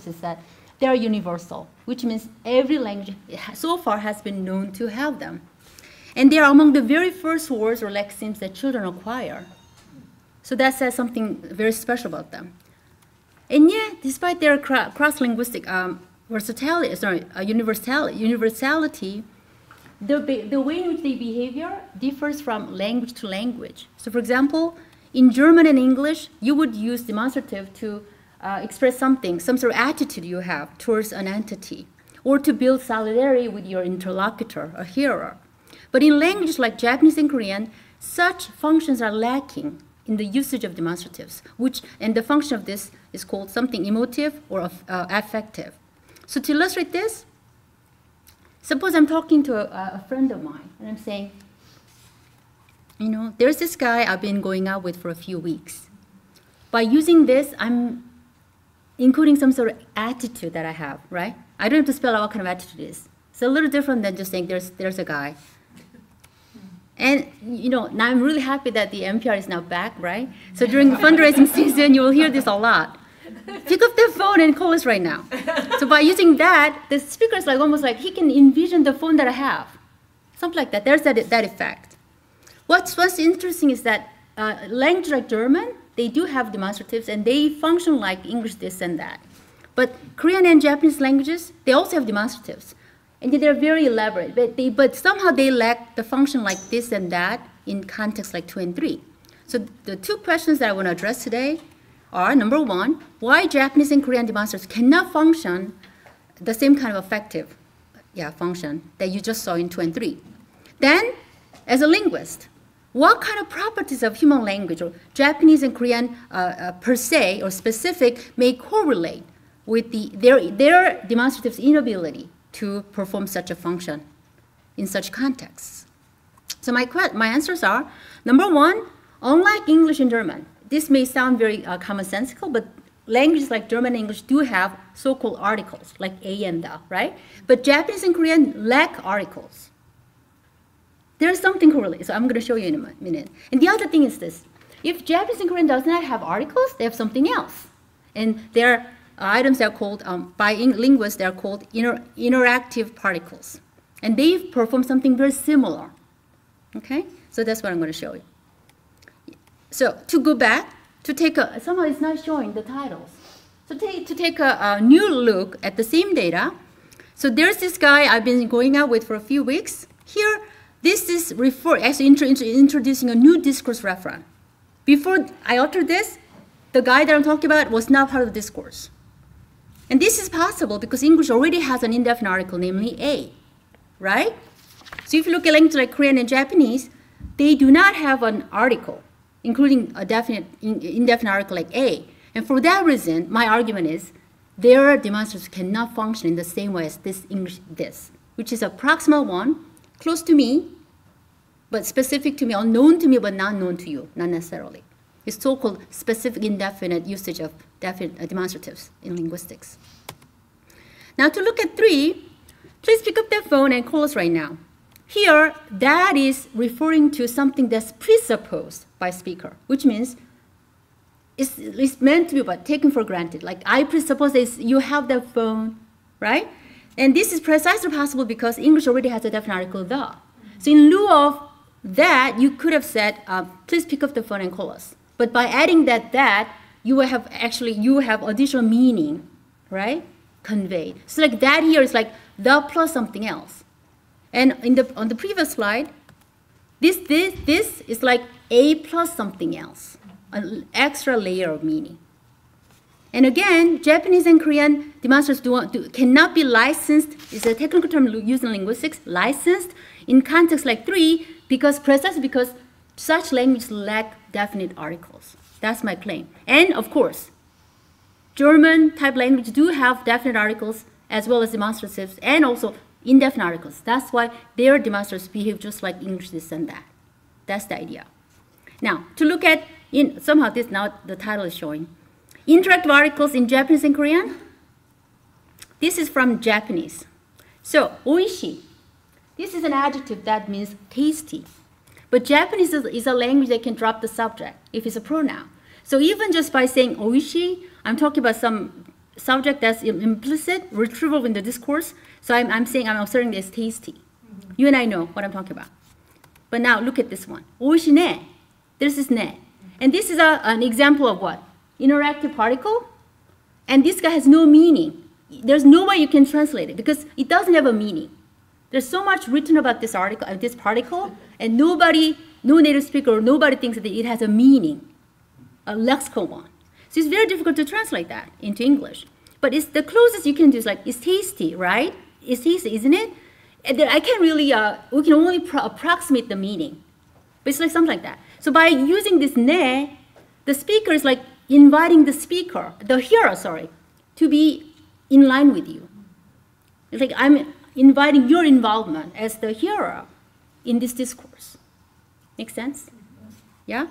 is that they are universal, which means every language so far has been known to have them. And they are among the very first words or lexemes that children acquire. So that says something very special about them. And yet, despite their cross-linguistic universality, the way in which they behavior differs from language to language. So for example, in German and English, you would use demonstrative to express something, some sort of attitude you have towards an entity, or to build solidarity with your interlocutor, a hearer. But in languages like Japanese and Korean, such functions are lacking in the usage of demonstratives, and the function of this is called something emotive or affective. So to illustrate this, suppose I'm talking to a friend of mine, and I'm saying, you know, there's this guy I've been going out with for a few weeks. By using this, I'm including some sort of attitude that I have, right? I don't have to spell out what kind of attitude it is. It's a little different than just saying there's a guy. And you know, now I'm really happy that the NPR is now back, right? So during the fundraising season, you will hear this a lot. Pick up the phone and call us right now. So by using that, the speaker is like almost like he can envision the phone that I have. Something like that. There's that effect. What's interesting is that language like German, they do have demonstratives and they function like English this and that. But Korean and Japanese languages, they also have demonstratives. And they're very elaborate, but somehow they lack the function like this and that in contexts like 2 and 3. So the two questions that I want to address today are, number one, why Japanese and Korean demonstratives cannot function the same kind of effective function that you just saw in 2 and 3. Then, as a linguist, what kind of properties of human language, or Japanese and Korean per se or specific, may correlate with their demonstrative's inability to perform such a function in such contexts? So my answers are, number one, unlike English and German, this may sound very commonsensical, but languages like German and English do have so-called articles, like a and the, right? But Japanese and Korean lack articles. There's something correlated, so I'm going to show you in a minute. And the other thing is this. If Japanese and Korean does not have articles, they have something else. And their items that are called, by linguists, they're called interactive particles. And they perform something very similar. Okay? So that's what I'm going to show you. So to go back, to take somehow it's not showing the titles. So to take a new look at the same data. So there's this guy I've been going out with for a few weeks. Here, this is actually introducing a new discourse referent. Before I uttered this, the guy that I'm talking about was not part of the discourse. And this is possible because English already has an indefinite article, namely a, right? So if you look at languages like Korean and Japanese, they do not have an article, including a indefinite article like a. And for that reason, my argument is their demonstratives cannot function in the same way as this English this, which is a proximal one, close to me, but specific to me, or known to me, but not known to you, not necessarily. It's so-called specific indefinite usage of definite demonstratives in linguistics. Now to look at 3, please pick up that phone and call us right now. Here, that is referring to something that's presupposed by speaker, which means it's meant to be but taken for granted. Like I presuppose you have that phone, right? And this is precisely possible because English already has a definite article, the. So in lieu of that, you could have said, please pick up the phone and call us. But by adding that, you have additional meaning, right? Conveyed. So like that here is like the plus something else. And on the previous slide, this is like a plus something else, an extra layer of meaning. And again, Japanese and Korean demonstratives cannot be licensed, it's a technical term used in linguistics, licensed in context like 3, precisely because such languages lack definite articles. That's my claim. And of course, German type language do have definite articles as well as demonstratives and also indefinite articles. That's why their demonstratives behave just like English this and that. That's the idea. Now, to look at, somehow this now the title is showing, interactive articles in Japanese and Korean. This is from Japanese. So, oishi. This is an adjective that means tasty. But Japanese is a language that can drop the subject if it's a pronoun. So even just by saying oishi, I'm talking about some subject that's implicit, retrieval in the discourse. So I'm saying, I'm asserting this tasty. Mm-hmm. You and I know what I'm talking about. But now look at this one. Oishi ne. This is ne. And this is an example of what? Interactive particle. And this guy has no meaning. There's no way you can translate it because it doesn't have a meaning. There's so much written about this article, this particle, and no native speaker, or nobody thinks that it has a meaning, a lexical one. So it's very difficult to translate that into English. But it's the closest you can do is like, it's tasty, right? It's tasty, isn't it? And I can't really, we can only approximate the meaning. But it's like something like that. So by using this ne, the speaker is like inviting the speaker, the hearer, sorry, to be in line with you. It's like I'm inviting your involvement as the hearer in this discourse. Make sense? Yeah?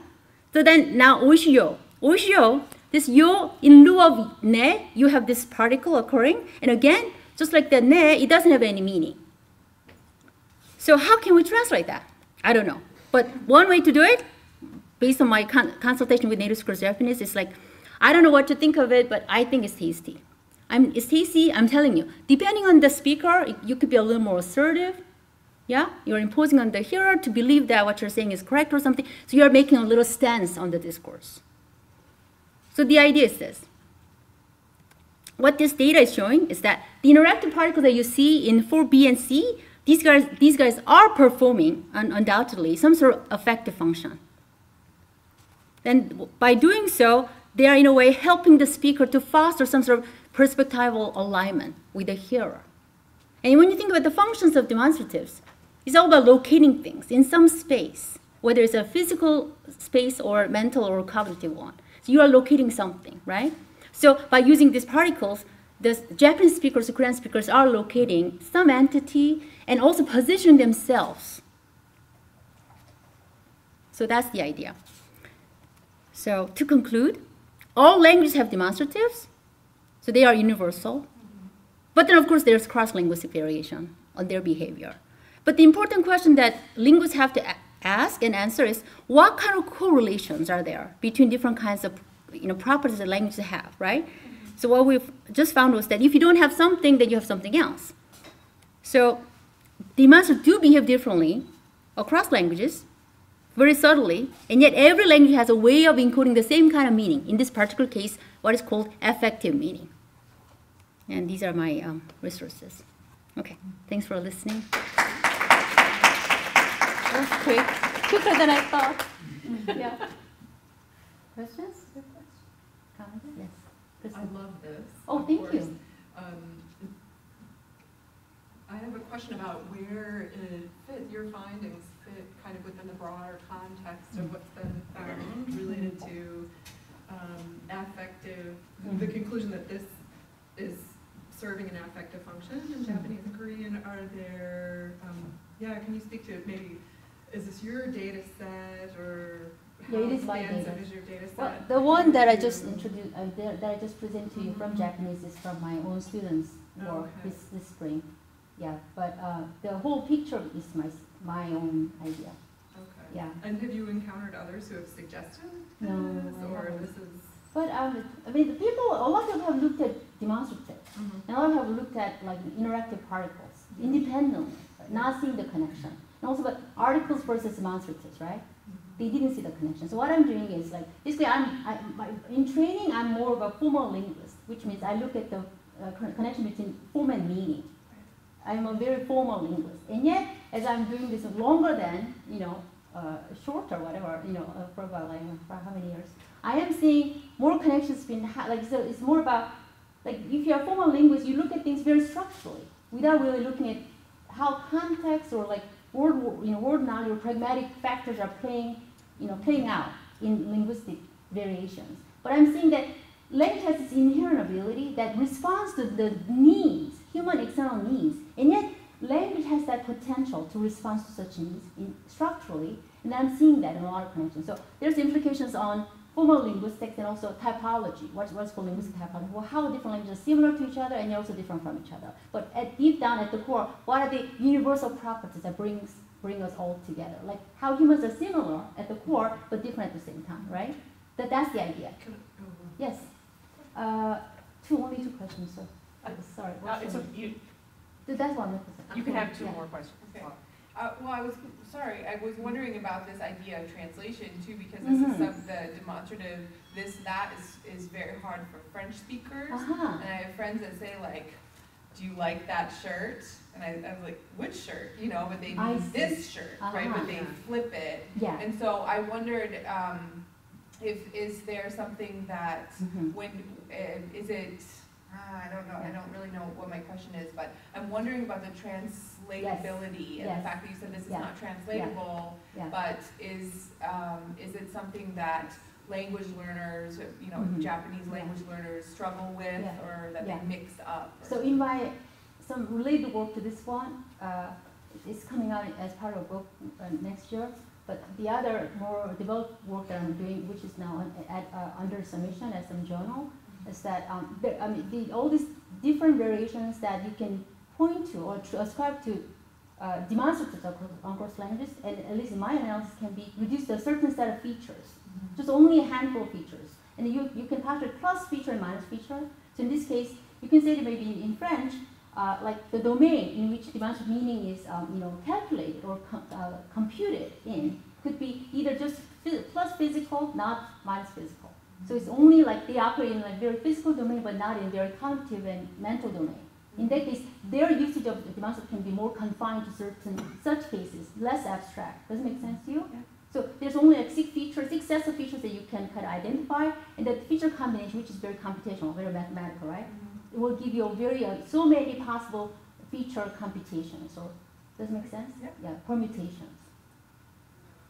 So then now oishio. Oishio, this yo, in lieu of ne, you have this particle occurring. And again, just like the ne, it doesn't have any meaning. So how can we translate that? I don't know. But one way to do it, based on my consultation with native speakers Japanese, is like, I don't know what to think of it, but I think it's tasty. It's tasty, I'm telling you. Depending on the speaker, you could be a little more assertive. Yeah? You're imposing on the hearer to believe that what you're saying is correct or something. So you're making a little stance on the discourse. So the idea is this. What this data is showing is that the interactive particles that you see in 4B and C, these guys are performing, undoubtedly, some sort of affective function. And by doing so, they are in a way helping the speaker to foster some sort of perspectival alignment with the hearer. And when you think about the functions of demonstratives, it's all about locating things in some space, whether it's a physical space or mental or cognitive one. So you are locating something, right? So by using these particles, the Japanese speakers, the Korean speakers are locating some entity and also positioning themselves. So that's the idea. So to conclude, all languages have demonstratives, so they are universal. But then, of course, there's cross-linguistic variation on their behavior. But the important question that linguists have to ask and answer is, what kind of correlations are there between different kinds of properties that languages have, right? So what we've just found was that if you don't have something, then you have something else. So demonstratives do behave differently across languages, very subtly, and yet every language has a way of encoding the same kind of meaning. In this particular case, what is called affective meaning. And these are my resources. Okay, thanks for listening. That was quick, quicker than I thought. Yeah. Questions? Comments? Yes. I love this. Oh, thank you. I have a question about where your findings fit kind of within the broader context of what's been found related to affective, the conclusion that this is serving an affective function in Japanese and Korean. Are there, can you speak to it? Maybe, is this your data set or how it is my expansive data. is your data set? Well, the one that I just introduced, that I just presented to you from Japanese is from my own students' work this spring. Yeah, but the whole picture is my own idea. Okay. Yeah. And have you encountered others who have suggested this, or this is? But the people, a lot of them have looked at demonstratives, and a lot have looked at like interactive particles independently, not seeing the connection. And also, but articles versus demonstratives, right? They didn't see the connection. So what I'm doing is like basically, in training, I'm more of a formal linguist, which means I look at the connection between form and meaning. I'm a very formal linguist. And yet, as I'm doing this longer than, short or whatever, for about like for how many years, I am seeing more connections between, so it's more about, like if you're a formal linguist, you look at things very structurally without really looking at how context or like word knowledge or pragmatic factors are playing out in linguistic variations. But I'm seeing that language has this inherent ability that responds to the needs, human external needs, and yet language has that potential to respond to such needs structurally, and I'm seeing that in a lot of connections. So there's implications on formal linguistics and also typology. What's called linguistic typology? Well, how different languages are similar to each other and they're also different from each other. But deep down at the core, what are the universal properties that bring us all together? Like how humans are similar at the core, but different at the same time, right? That's the idea. Yes. Only two questions, so sorry. That's one. You can have two more questions. Okay. Well, I was wondering about this idea of translation too, because this is the demonstrative, that is very hard for French speakers. And I have friends that say like, do you like that shirt? And I was like, which shirt? But they mean this shirt, right? But they flip it. Yeah. And so I wondered, is there something that is it? I don't know. I don't really know what my question is, but I'm wondering about the translatability and the fact that you said this is not translatable. But is it something that language learners, Japanese language learners struggle with, or that they mix up? So in some related work to this one, it's coming out as part of a book next year. But the other more developed work that I'm doing, which is now under submission as some journal, is that all these different variations that you can point to or ascribe to demonstratives across languages, and at least in my analysis, can be reduced to a certain set of features, just only a handful of features. And you can postulate plus feature and minus feature. So in this case, you can say that maybe in French, like the domain in which demonstrative meaning is calculated or computed in could be either just plus physical, not minus physical. So it's only like they operate in a very physical domain, but not in a very cognitive and mental domain. In that case, their usage of the demonstrative can be more confined to such cases, less abstract. Does it make sense to you? Yeah. So there's only like six sets of features that you can kind of identify, and the feature combination, which is very computational, very mathematical, right? It will give you a very so many possible feature computations. So does it make sense? Yeah, permutations.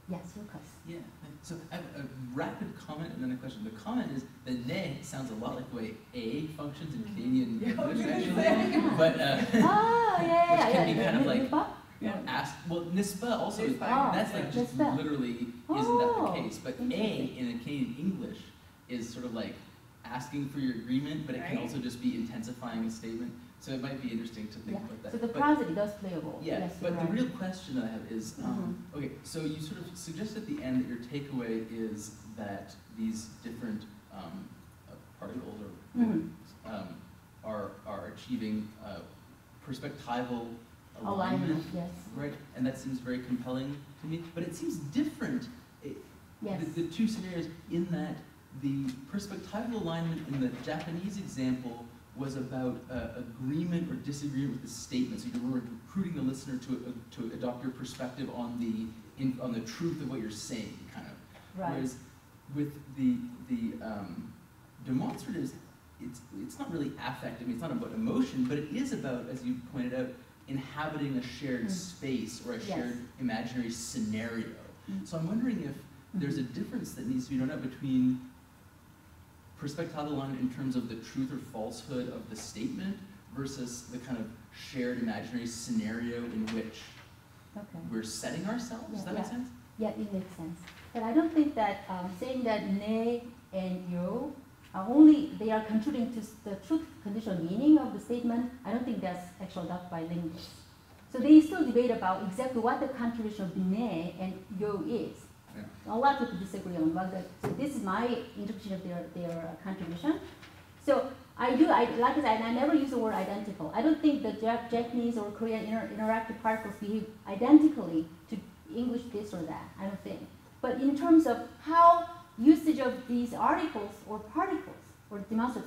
Yes, Lucas. Yeah, so I have a rapid comment and then a question. The comment is that ne sounds a lot like the way a functions in Canadian English, actually. But which can be kind of like ask. Well, nispa also is that's like just literally isn't that the case? But a in a Canadian English is sort of like asking for your agreement, but it can also just be intensifying a statement. So it might be interesting to think about that. So the prosody does play a role. Yeah, yes, but the real question that I have is, okay, so you sort of suggest at the end that your takeaway is that these different particles are achieving perspectival alignment, right? And that seems very compelling to me. But it seems different, the two scenarios, in that the perspectival alignment in the Japanese example was about agreement or disagreement with the statement. So you were recruiting the listener to adopt your perspective on the truth of what you're saying, kind of. Right. Whereas with the demonstratives, it's not really affect. I mean, it's not about emotion, but it is about, as you pointed out, inhabiting a shared space or a shared imaginary scenario. So I'm wondering if there's a difference that needs to be known out between perspectival alignment in terms of the truth or falsehood of the statement versus the kind of shared imaginary scenario in which we're setting ourselves. Does that make sense? Yeah, it makes sense. But I don't think that saying that ne and yo are they are contributing to the truth conditional meaning of the statement. I don't think that's actually adopted by linguists. So they still debate about exactly what the contribution of ne and yo is. A lot of people disagree on what so this is my interpretation of their contribution. So like I said, I never use the word identical. I don't think the Japanese or Korean interactive particles behave identically to English this or that. I don't think. But in terms of how usage of these articles or particles or demonstrative,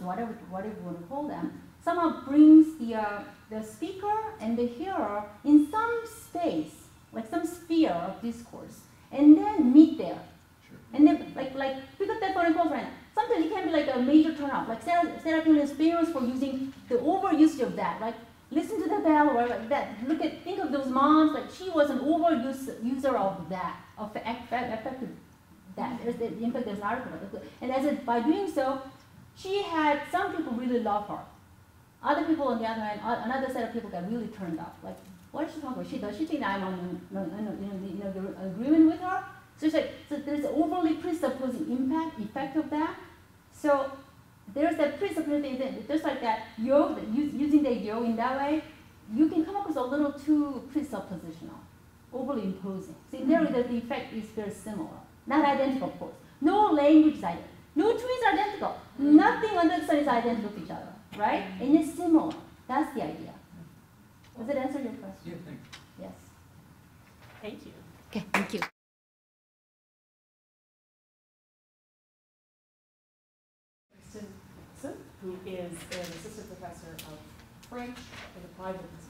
whatever you want to call them, somehow brings the speaker and the hearer in some space, like some sphere of discourse, and then meet there. Sure. And then, like pick up that phone and call right now. Sometimes it can be like a major turnoff. Like Sarah Pinto is famous for using the overuse of that. Like, listen to the bell or like that. Think of those moms. Like, she was an user of that, of affected that. In fact, there's an article about it. And by doing so, she had some people really love her. Other people, on the other hand, another set of people got really turned off. Like, what is she talking about? Does she think I'm on agreement with her? So it's like, so there's an overly presupposing effect of that. So there's that presupposing thing, just like that yo, using the yo in that way, you can come up with a little too presuppositional, overly imposing. So in there, the effect is very similar. Not identical, of course. No language is identical. No two is identical. Nothing under the sun is identical to each other, right? And it's similar. That's the idea. Does it answer your question? Yeah, thanks. Yes. Thank you. Okay, thank you. Who is an assistant professor of French and applied linguistics.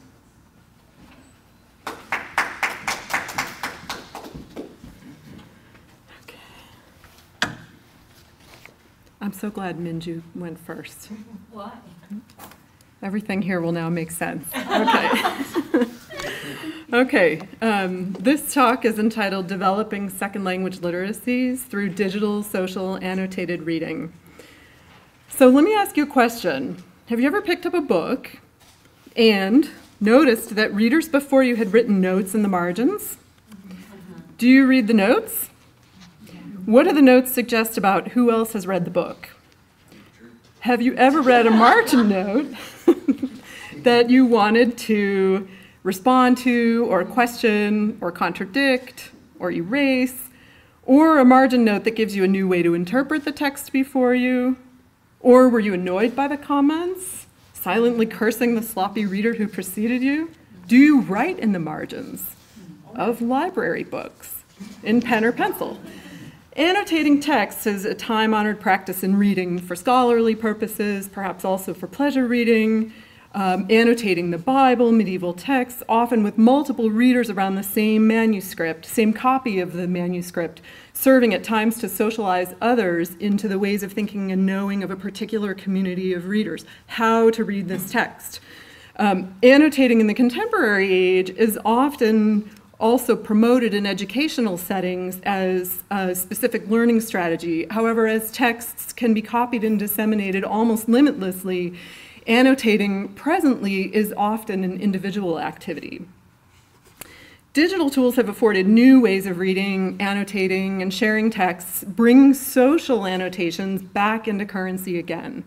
I'm so glad Minju went first. Why? Everything here will now make sense. Okay. Okay. This talk is entitled Developing Second Language Literacies Through Digital Social Annotated Reading. So let me ask you a question. Have you ever picked up a book and noticed that readers before you had written notes in the margins? Do you read the notes? What do the notes suggest about who else has read the book? Have you ever read a margin note that you wanted to respond to or question or contradict or erase, or a margin note that gives you a new way to interpret the text before you? Or were you annoyed by the comments, silently cursing the sloppy reader who preceded you? Do you write in the margins of library books in pen or pencil? Annotating text is a time-honored practice in reading for scholarly purposes, perhaps also for pleasure reading. Annotating the Bible, medieval texts, often with multiple readers around the same manuscript, same copy of the manuscript, serving at times to socialize others into the ways of thinking and knowing of a particular community of readers, how to read this text. Annotating in the contemporary age is often also promoted in educational settings as a specific learning strategy. However, as texts can be copied and disseminated almost limitlessly, annotating presently is often an individual activity. Digital tools have afforded new ways of reading, annotating, and sharing texts, bring social annotations back into currency again.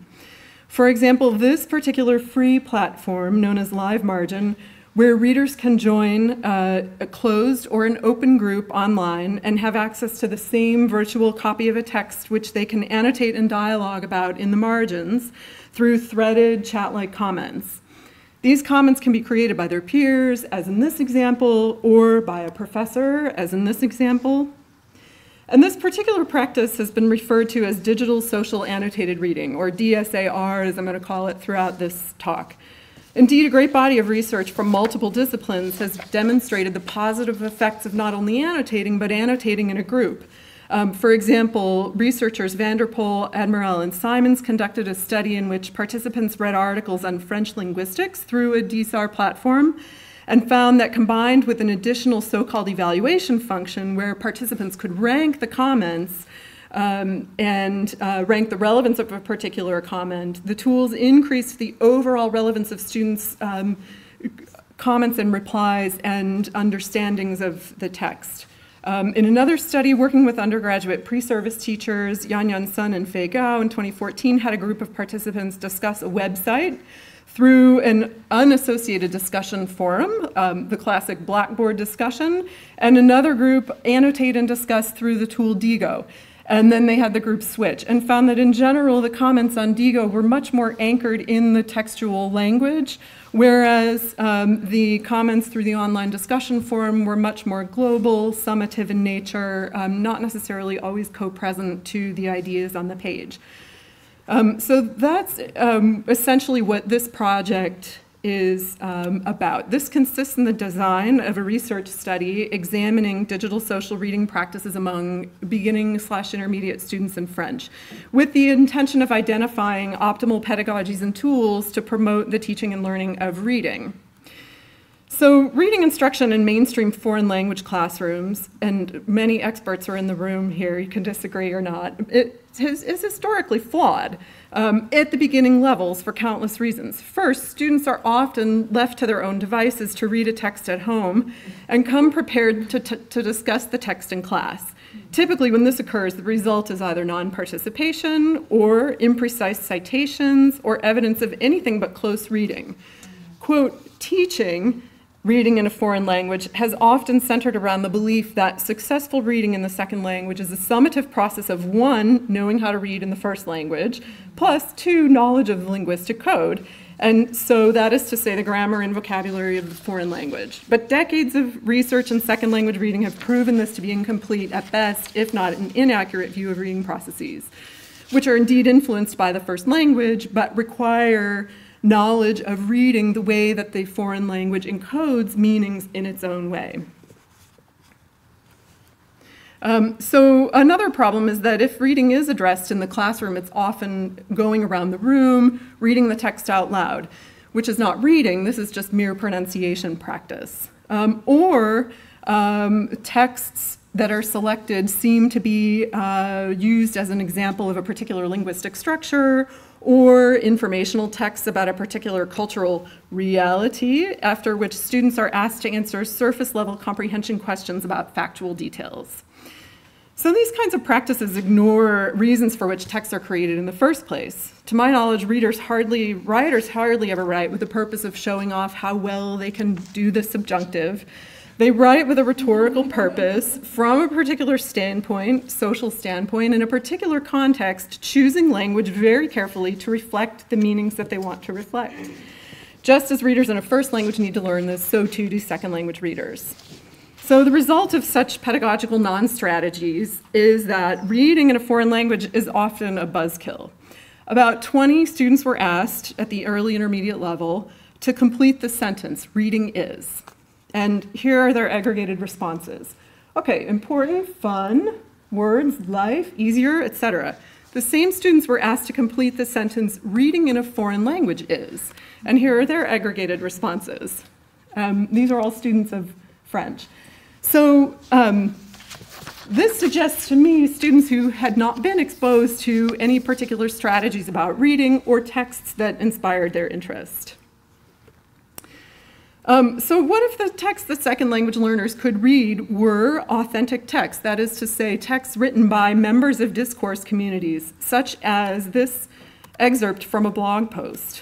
For example, this particular free platform, known as Live Margin, where readers can join a closed or an open group online and have access to the same virtual copy of a text which they can annotate and dialogue about in the margins through threaded chat-like comments. These comments can be created by their peers, as in this example, or by a professor, as in this example. And this particular practice has been referred to as digital social annotated reading, or DSAR, as I'm going to call it throughout this talk. Indeed, a great body of research from multiple disciplines has demonstrated the positive effects of not only annotating, but annotating in a group. For example, researchers Vanderpoel, Admiral, and Simons conducted a study in which participants read articles on French linguistics through a DSAR platform and found that combined with an additional so-called evaluation function where participants could rank the comments and rank the relevance of a particular comment, the tools increased the overall relevance of students' comments and replies and understandings of the text. In another study, working with undergraduate pre-service teachers, Yan Sun and Fei Gao in 2014 had a group of participants discuss a website through an unassociated discussion forum, the classic Blackboard discussion, and another group annotate and discuss through the tool Digo. And then they had the group switch and found that in general, the comments on Digo were much more anchored in the textual language, whereas the comments through the online discussion forum were much more global, summative in nature, not necessarily always co-present to the ideas on the page. So that's essentially what this project is about. This consists in the design of a research study examining digital social reading practices among beginning/intermediate students in French, with the intention of identifying optimal pedagogies and tools to promote the teaching and learning of reading. So reading instruction in mainstream foreign language classrooms, and many experts are in the room here, you can disagree or not, it is historically flawed at the beginning levels for countless reasons. First, students are often left to their own devices to read a text at home and come prepared to discuss the text in class. Typically, when this occurs, the result is either non-participation or imprecise citations or evidence of anything but close reading. Quote, teaching reading in a foreign language has often centered around the belief that successful reading in the second language is a summative process of 1, knowing how to read in the first language, plus 2, knowledge of the linguistic code. And so that is to say the grammar and vocabulary of the foreign language. But decades of research in second language reading have proven this to be incomplete at best, if not an inaccurate view of reading processes, which are indeed influenced by the first language, but require knowledge of reading the way that the foreign language encodes meanings in its own way. So another problem is that if reading is addressed in the classroom, it's often going around the room, reading the text out loud, which is not reading, this is just mere pronunciation practice. Or texts that are selected seem to be used as an example of a particular linguistic structure or informational texts about a particular cultural reality, after which students are asked to answer surface-level comprehension questions about factual details. So these kinds of practices ignore reasons for which texts are created in the first place. To my knowledge, writers hardly ever write with the purpose of showing off how well they can do the subjunctive. They write with a rhetorical purpose from a particular standpoint, social standpoint, in a particular context, choosing language very carefully to reflect the meanings that they want to reflect. Just as readers in a first language need to learn this, so too do second language readers. So the result of such pedagogical non-strategies is that reading in a foreign language is often a buzzkill. About 20 students were asked at the early intermediate level to complete the sentence, reading is. And here are their aggregated responses. Okay, important, fun, words, life, easier, etc. The same students were asked to complete the sentence, reading in a foreign language is. And here are their aggregated responses. These are all students of French. So this suggests to me students who had not been exposed to any particular strategies about reading or texts that inspired their interest. So what if the texts that second language learners could read were authentic texts, that is to say, texts written by members of discourse communities, such as this excerpt from a blog post?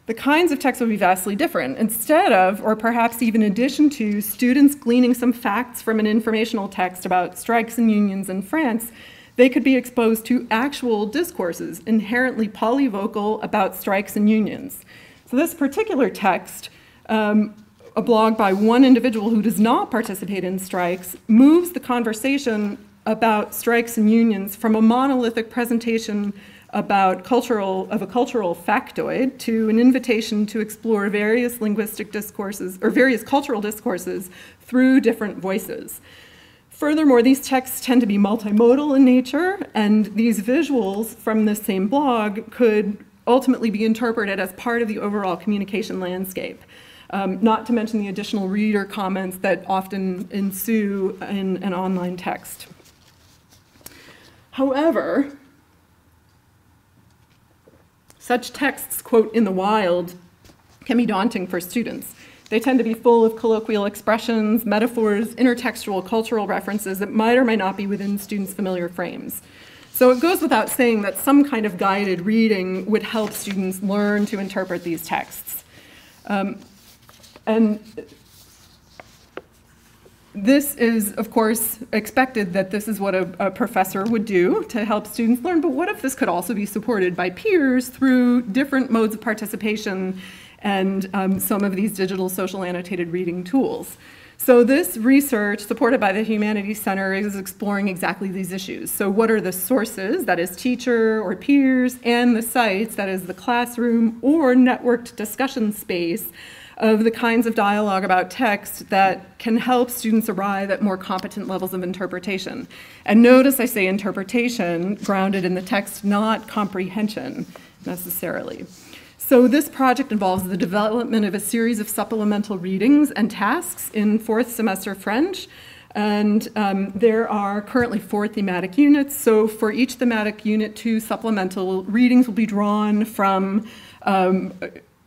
The kinds of texts would be vastly different. Instead of, or perhaps even in addition to, students gleaning some facts from an informational text about strikes and unions in France, they could be exposed to actual discourses, inherently polyvocal, about strikes and unions. So this particular text, a blog by one individual who does not participate in strikes, moves the conversation about strikes and unions from a monolithic presentation about a cultural factoid to an invitation to explore various linguistic discourses or various cultural discourses through different voices. Furthermore, these texts tend to be multimodal in nature, and these visuals from this same blog could ultimately be interpreted as part of the overall communication landscape. Not to mention the additional reader comments that often ensue in an online text. However, such texts, quote, in the wild, can be daunting for students. They tend to be full of colloquial expressions, metaphors, intertextual cultural references that might or might not be within students' familiar frames. So it goes without saying that some kind of guided reading would help students learn to interpret these texts. And this is, of course, expected that this is what a professor would do to help students learn, but what if this could also be supported by peers through different modes of participation and some of these digital social annotated reading tools? So this research, supported by the Humanities Center, is exploring exactly these issues. So what are the sources, that is teacher or peers, and the sites, that is the classroom or networked discussion space, of the kinds of dialogue about text that can help students arrive at more competent levels of interpretation. And notice I say interpretation, grounded in the text, not comprehension necessarily. So this project involves the development of a series of supplemental readings and tasks in 4th semester French. And there are currently 4 thematic units. So for each thematic unit, 2 supplemental readings will be drawn from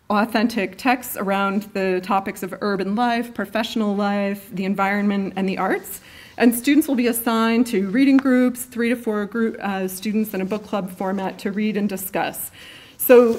authentic texts around the topics of urban life, professional life, the environment, and the arts. And students will be assigned to reading groups, 3 to 4 students in a book club format to read and discuss. So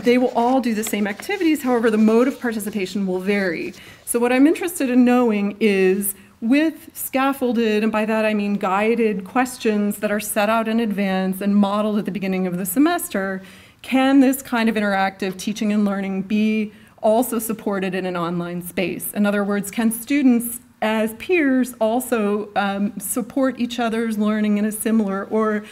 they will all do the same activities, however, the mode of participation will vary. So what I'm interested in knowing is, with scaffolded, and by that I mean guided questions that are set out in advance and modeled at the beginning of the semester, can this kind of interactive teaching and learning be also supported in an online space? In other words, can students as peers also support each other's learning in a similar or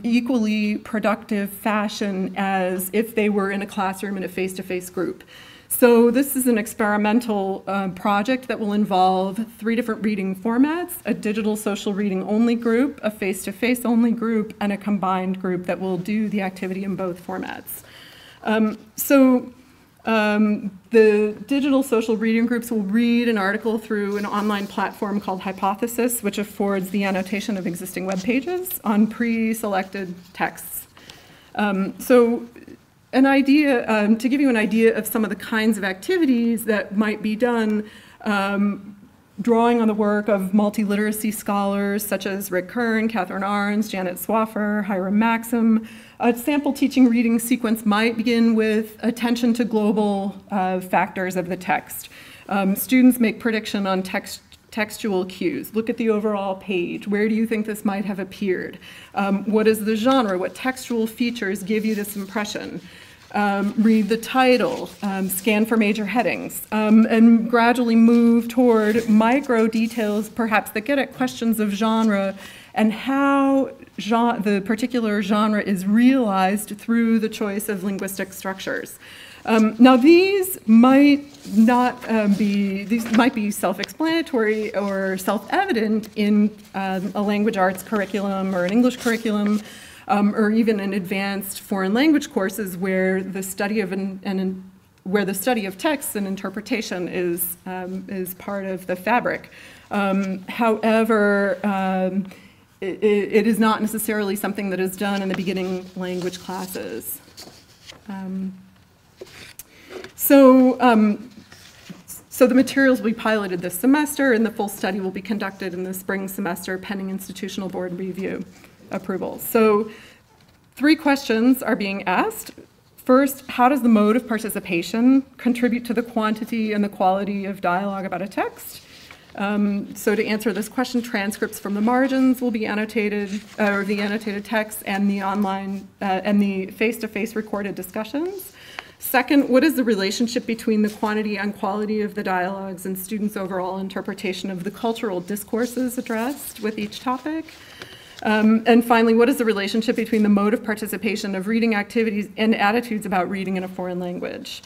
equally productive fashion as if they were in a classroom in a face-to-face group? So this is an experimental project that will involve 3 different reading formats: a digital social reading only group, a face-to-face only group, and a combined group that will do the activity in both formats. The digital social reading groups will read an article through an online platform called Hypothesis, which affords the annotation of existing web pages on pre-selected texts. An idea, to give you an idea of some of the kinds of activities that might be done, drawing on the work of multiliteracy scholars such as Rick Kern, Catherine Arns, Janet Swaffer, Hiram Maxim. A sample teaching reading sequence might begin with attention to global factors of the text. Students make prediction on textual cues. Look at the overall page. Where do you think this might have appeared? What is the genre? What textual features give you this impression? Read the title, scan for major headings, and gradually move toward micro details, perhaps that get at questions of genre and how the particular genre is realized through the choice of linguistic structures. Now these might be self-explanatory or self-evident in a language arts curriculum or an English curriculum, or even in advanced foreign language courses where the study of text and interpretation is part of the fabric. However, it is not necessarily something that is done in the beginning language classes. So the materials will be piloted this semester, and the full study will be conducted in the spring semester pending institutional board review approval. So 3 questions are being asked. First, how does the mode of participation contribute to the quantity and the quality of dialogue about a text? So to answer this question, transcripts from the margins will be annotated, or the annotated text and the online and the face-to-face recorded discussions. Second, what is the relationship between the quantity and quality of the dialogues and students' overall interpretation of the cultural discourses addressed with each topic? And finally, what is the relationship between the mode of participation of reading activities and attitudes about reading in a foreign language?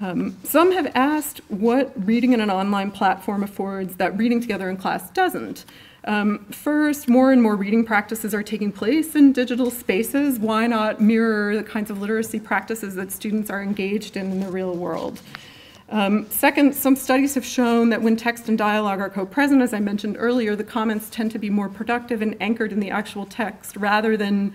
Some have asked what reading in an online platform affords that reading together in class doesn't. First, more and more reading practices are taking place in digital spaces. Why not mirror the kinds of literacy practices that students are engaged in the real world? Second, some studies have shown that when text and dialogue are co-present, as I mentioned earlier, the comments tend to be more productive and anchored in the actual text rather than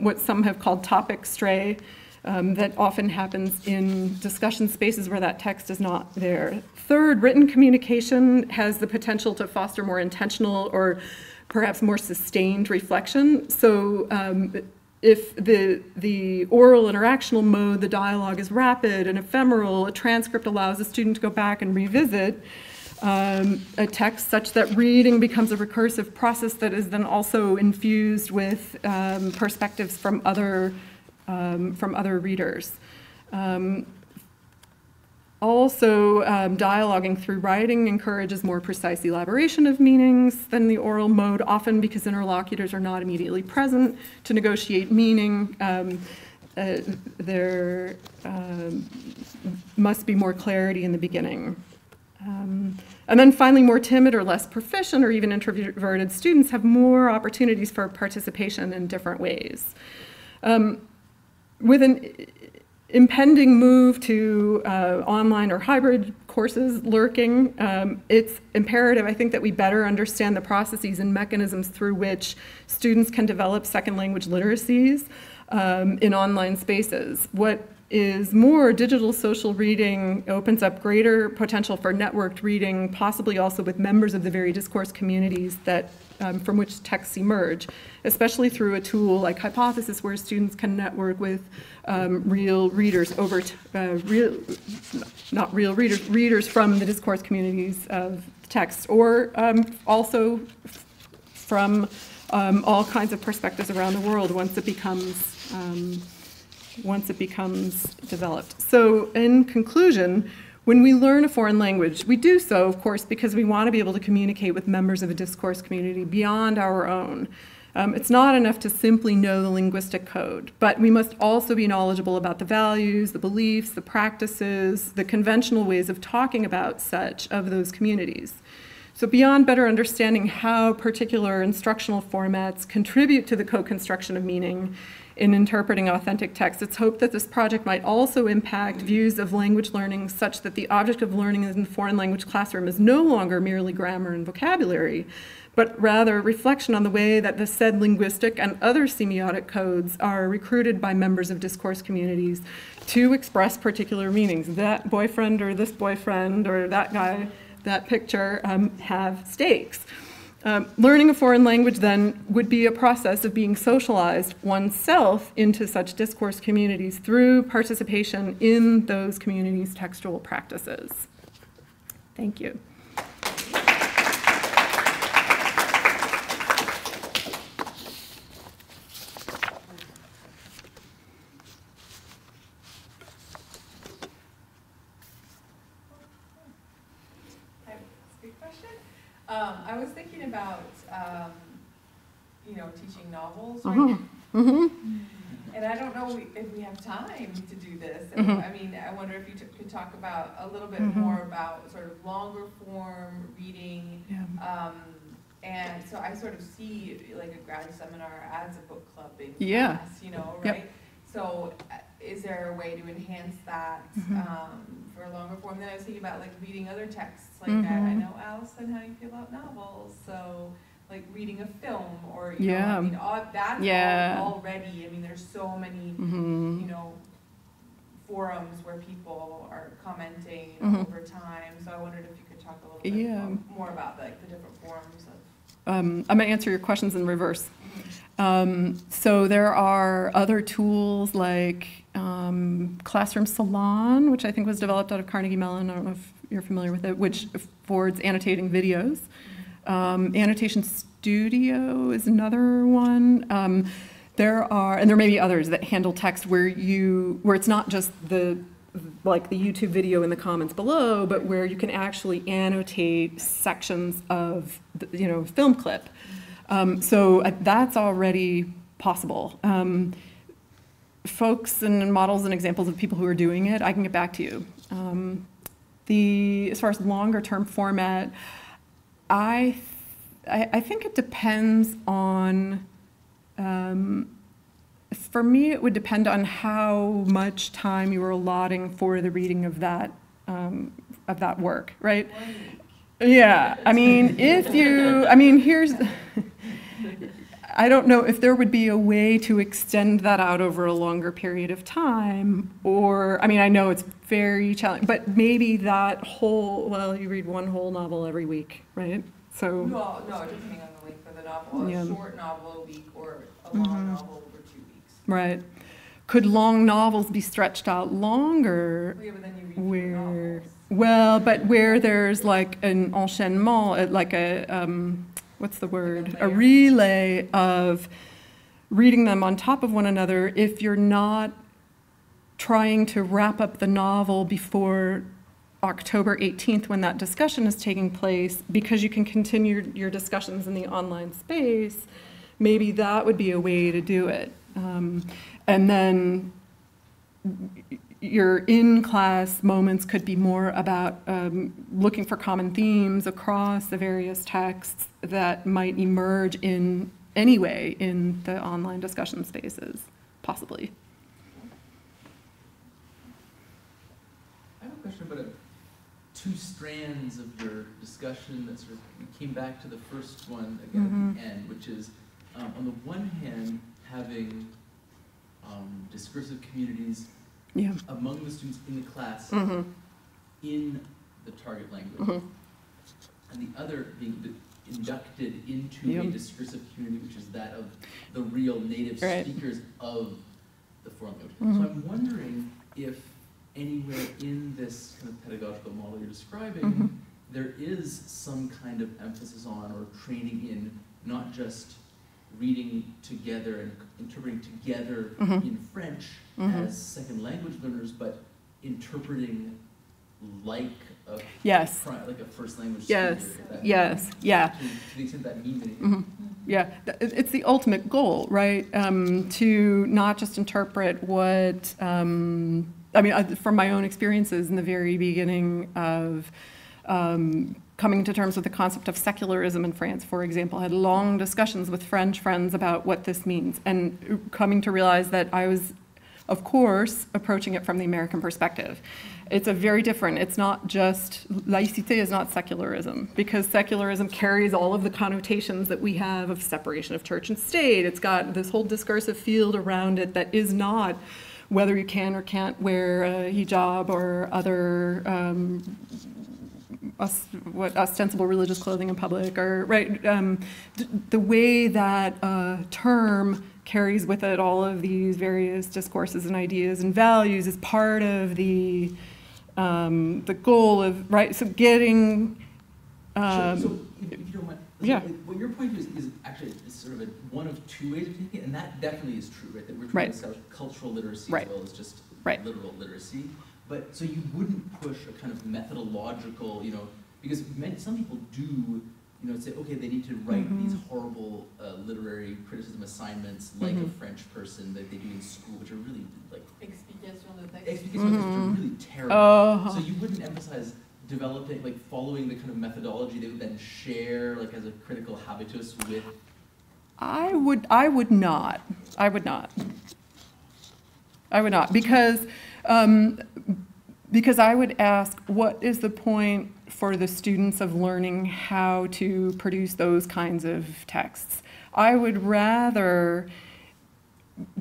what some have called topic stray. That often happens in discussion spaces where that text is not there. Third, written communication has the potential to foster more intentional or perhaps more sustained reflection. So if the oral interactional mode, the dialogue is rapid and ephemeral, a transcript allows a student to go back and revisit a text such that reading becomes a recursive process that is then also infused with perspectives from other readers. Also, dialoguing through writing encourages more precise elaboration of meanings than the oral mode, often because interlocutors are not immediately present to negotiate meaning. There must be more clarity in the beginning. And then finally, more timid or less proficient or even introverted students have more opportunities for participation in different ways. With an impending move to online or hybrid courses lurking, it's imperative, I think, that we better understand the processes and mechanisms through which students can develop second language literacies in online spaces. What is more, digital social reading opens up greater potential for networked reading, possibly also with members of the very discourse communities that from which texts emerge, especially through a tool like Hypothesis, where students can network with real readers readers from the discourse communities of text, or also from all kinds of perspectives around the world once it becomes developed. So in conclusion, when we learn a foreign language, we do so, of course, because we want to be able to communicate with members of a discourse community beyond our own. It's not enough to simply know the linguistic code, but we must also be knowledgeable about the values, the beliefs, the practices, the conventional ways of talking about such of those communities. So beyond better understanding how particular instructional formats contribute to the co-construction of meaning in interpreting authentic text, it's hoped that this project might also impact views of language learning such that the object of learning in the foreign language classroom is no longer merely grammar and vocabulary, but rather reflection on the way that the said linguistic and other semiotic codes are recruited by members of discourse communities to express particular meanings. That boyfriend or this boyfriend or that guy, that picture have stakes. Learning a foreign language then would be a process of being socialized oneself into such discourse communities through participation in those communities' textual practices. Thank you. I was thinking about, teaching novels right now. And I don't know if we have time to do this. I mean, I wonder if you could talk about a little bit more about sort of longer form reading. And so I sort of see like a grad seminar as a book club in class, right? So is there a way to enhance that for a longer form? Then I was thinking about like reading other texts. Like I know, Allison, how you feel about novels. So like reading a film or, that's all already, I mean, there's so many, forums where people are commenting over time. So I wondered if you could talk a little bit more about like the different forms of. I'm going to answer your questions in reverse. So there are other tools like Classroom Salon, which I think was developed out of Carnegie Mellon. I don't know if you're familiar with it, which affords annotating videos. Annotation Studio is another one. There are, and there may be others that handle text where it's not just like the YouTube video in the comments below, but where you can actually annotate sections of the, film clip. So that's already possible. Folks and models and examples of people who are doing it, I can get back to you. As far as longer term format, I think it depends on, for me, it would depend on how much time you are allotting for the reading of that work, right? Yeah, I mean, here's, I don't know if there would be a way to extend that out over a longer period of time, or, I know it's very challenging, but maybe that you read one whole novel every week, right? So. No, depending on the length of the novel, a short novel a week or a long novel over 2 weeks. Right. Could long novels be stretched out longer? Yeah, but then you read novels. Well, but where there's like an enchaînement, like what's the word? A relay of reading them on top of one another if you're not trying to wrap up the novel before October 18th, when that discussion is taking place, because you can continue your discussions in the online space, maybe that would be a way to do it. And then your in-class moments could be more about looking for common themes across the various texts that might emerge in any way in the online discussion spaces, possibly. I have a question about two strands of your discussion that sort of came back to the first one again at the end, which is, on the one hand, having discursive communities among the students in the class in the target language, and the other being inducted into a discursive community, which is that of the real native speakers of the foreign language. So I'm wondering if anywhere in this kind of pedagogical model you're describing, there is some kind of emphasis on or training in not just reading together and interpreting together in French as second language learners, but interpreting like a like a first language speaker. To the extent that means anything. Yeah, it's the ultimate goal, right? To not just interpret what, I mean, from my own experiences in the very beginning of coming to terms with the concept of secularism in France, for example, I had long discussions with French friends about what this means, and coming to realize that I was, of course, approaching it from the American perspective. It's a very different, it's not just, laïcité is not secularism, because secularism carries all of the connotations that we have of separation of church and state. It's got this whole discursive field around it that is not whether you can or can't wear a hijab or other ostensible religious clothing in public, or the way that term carries with it all of these various discourses and ideas and values is part of the goal of so getting. So if you don't mind, what you're pointing to is actually sort of one of two ways of taking it, and that definitely is true, right? That we're trying to establish cultural literacy as well as just literal literacy. But so you wouldn't push a kind of methodological, because some people do, say, okay, they need to write these horrible literary criticism assignments like a French person that they do in school, which are really like explications de texte, which are really terrible. So you wouldn't emphasize developing, following the kind of methodology they would then share, as a critical habitus with. I would not, because I would ask, what is the point for the students of learning how to produce those kinds of texts? I would rather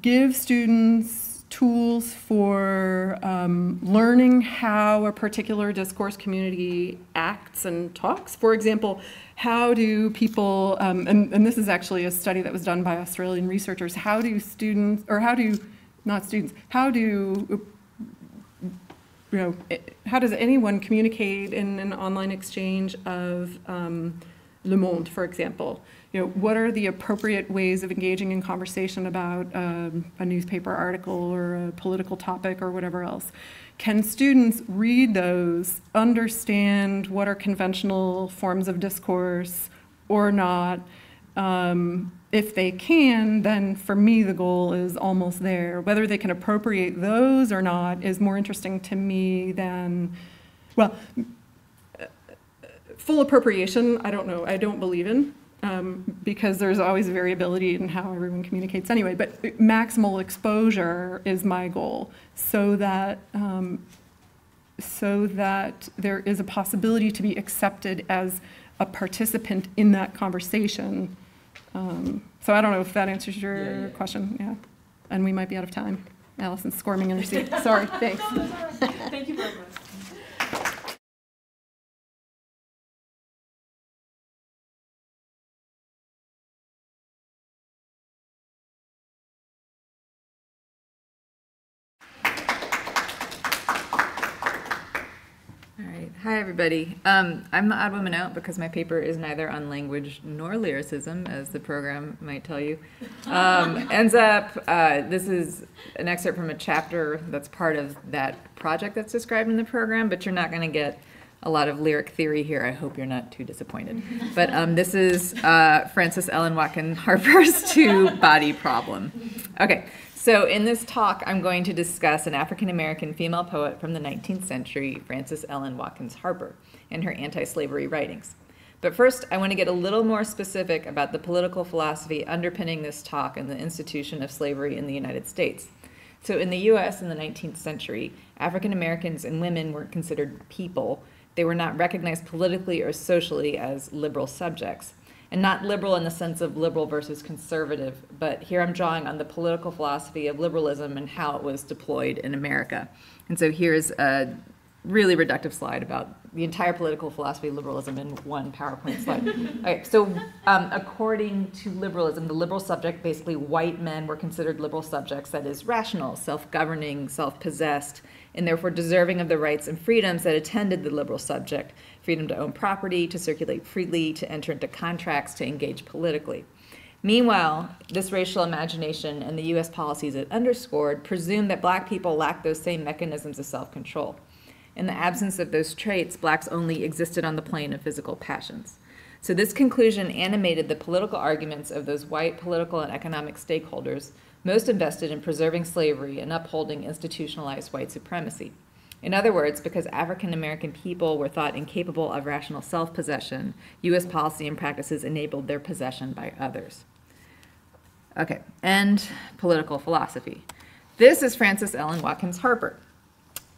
give students tools for learning how a particular discourse community acts and talks. For example, how do people, and this is actually a study that was done by Australian researchers, how do how does anyone communicate in an online exchange of Le Monde, for example? What are the appropriate ways of engaging in conversation about a newspaper article or a political topic or whatever else? Can students read those, understand what are conventional forms of discourse or not? If they can, then for me the goal is almost there. Whether they can appropriate those or not is more interesting to me than, full appropriation, I don't know, I don't believe in, because there's always variability in how everyone communicates anyway, but maximal exposure is my goal, so that there is a possibility to be accepted as a participant in that conversation. So I don't know if that answers your question, and we might be out of time. Allison's squirming in her seat. Sorry, thanks. No, that's all right. Thank you very much. All right, Hi, everybody. I'm the odd woman out because my paper is neither on language nor lyricism, as the program might tell you. This is an excerpt from a chapter that's part of that project that's described in the program, but you're not going to get a lot of lyric theory here. I hope you're not too disappointed. But this is Frances Ellen Watkins Harper's two-body problem. Okay. So in this talk, I'm going to discuss an African-American female poet from the 19th century, Frances Ellen Watkins Harper, and her anti-slavery writings. But first, I want to get a little more specific about the political philosophy underpinning this talk and the institution of slavery in the United States. So in the U.S. in the 19th century, African-Americans and women weren't considered people. They were not recognized politically or socially as liberal subjects. And not liberal in the sense of liberal versus conservative, but here I'm drawing on the political philosophy of liberalism and how it was deployed in America. And so here's a really reductive slide about the entire political philosophy of liberalism in one PowerPoint slide. Okay, so according to liberalism, the liberal subject, basically white men were considered liberal subjects, that is rational, self-governing, self-possessed, and therefore deserving of the rights and freedoms that attended the liberal subject: freedom to own property, to circulate freely, to enter into contracts, to engage politically. Meanwhile, this racial imagination and the U.S. policies it underscored presumed that black people lacked those same mechanisms of self-control. In the absence of those traits, blacks only existed on the plane of physical passions. So this conclusion animated the political arguments of those white political and economic stakeholders most invested in preserving slavery and upholding institutionalized white supremacy. In other words, because African American people were thought incapable of rational self-possession, U.S. policy and practices enabled their possession by others. Okay, and political philosophy. This is Frances Ellen Watkins Harper.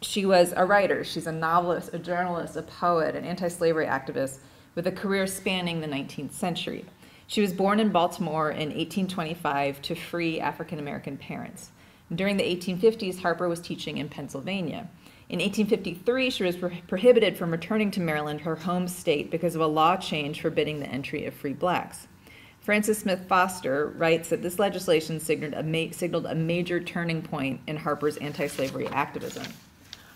She was a writer, she's a novelist, a journalist, a poet, an anti-slavery activist with a career spanning the 19th century. She was born in Baltimore in 1825 to free African-American parents. During the 1850s, Harper was teaching in Pennsylvania. In 1853, she was prohibited from returning to Maryland, her home state, because of a law change forbidding the entry of free blacks. Frances Smith Foster writes that this legislation signaled a major turning point in Harper's anti-slavery activism.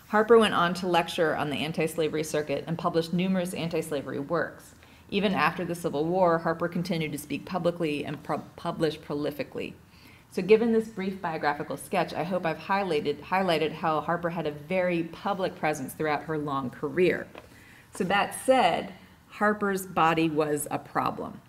Harper went on to lecture on the anti-slavery circuit and published numerous anti-slavery works. Even after the Civil War, Harper continued to speak publicly and publish prolifically. So given this brief biographical sketch, I hope I've highlighted how Harper had a very public presence throughout her long career. So that said, Harper's body was a problem.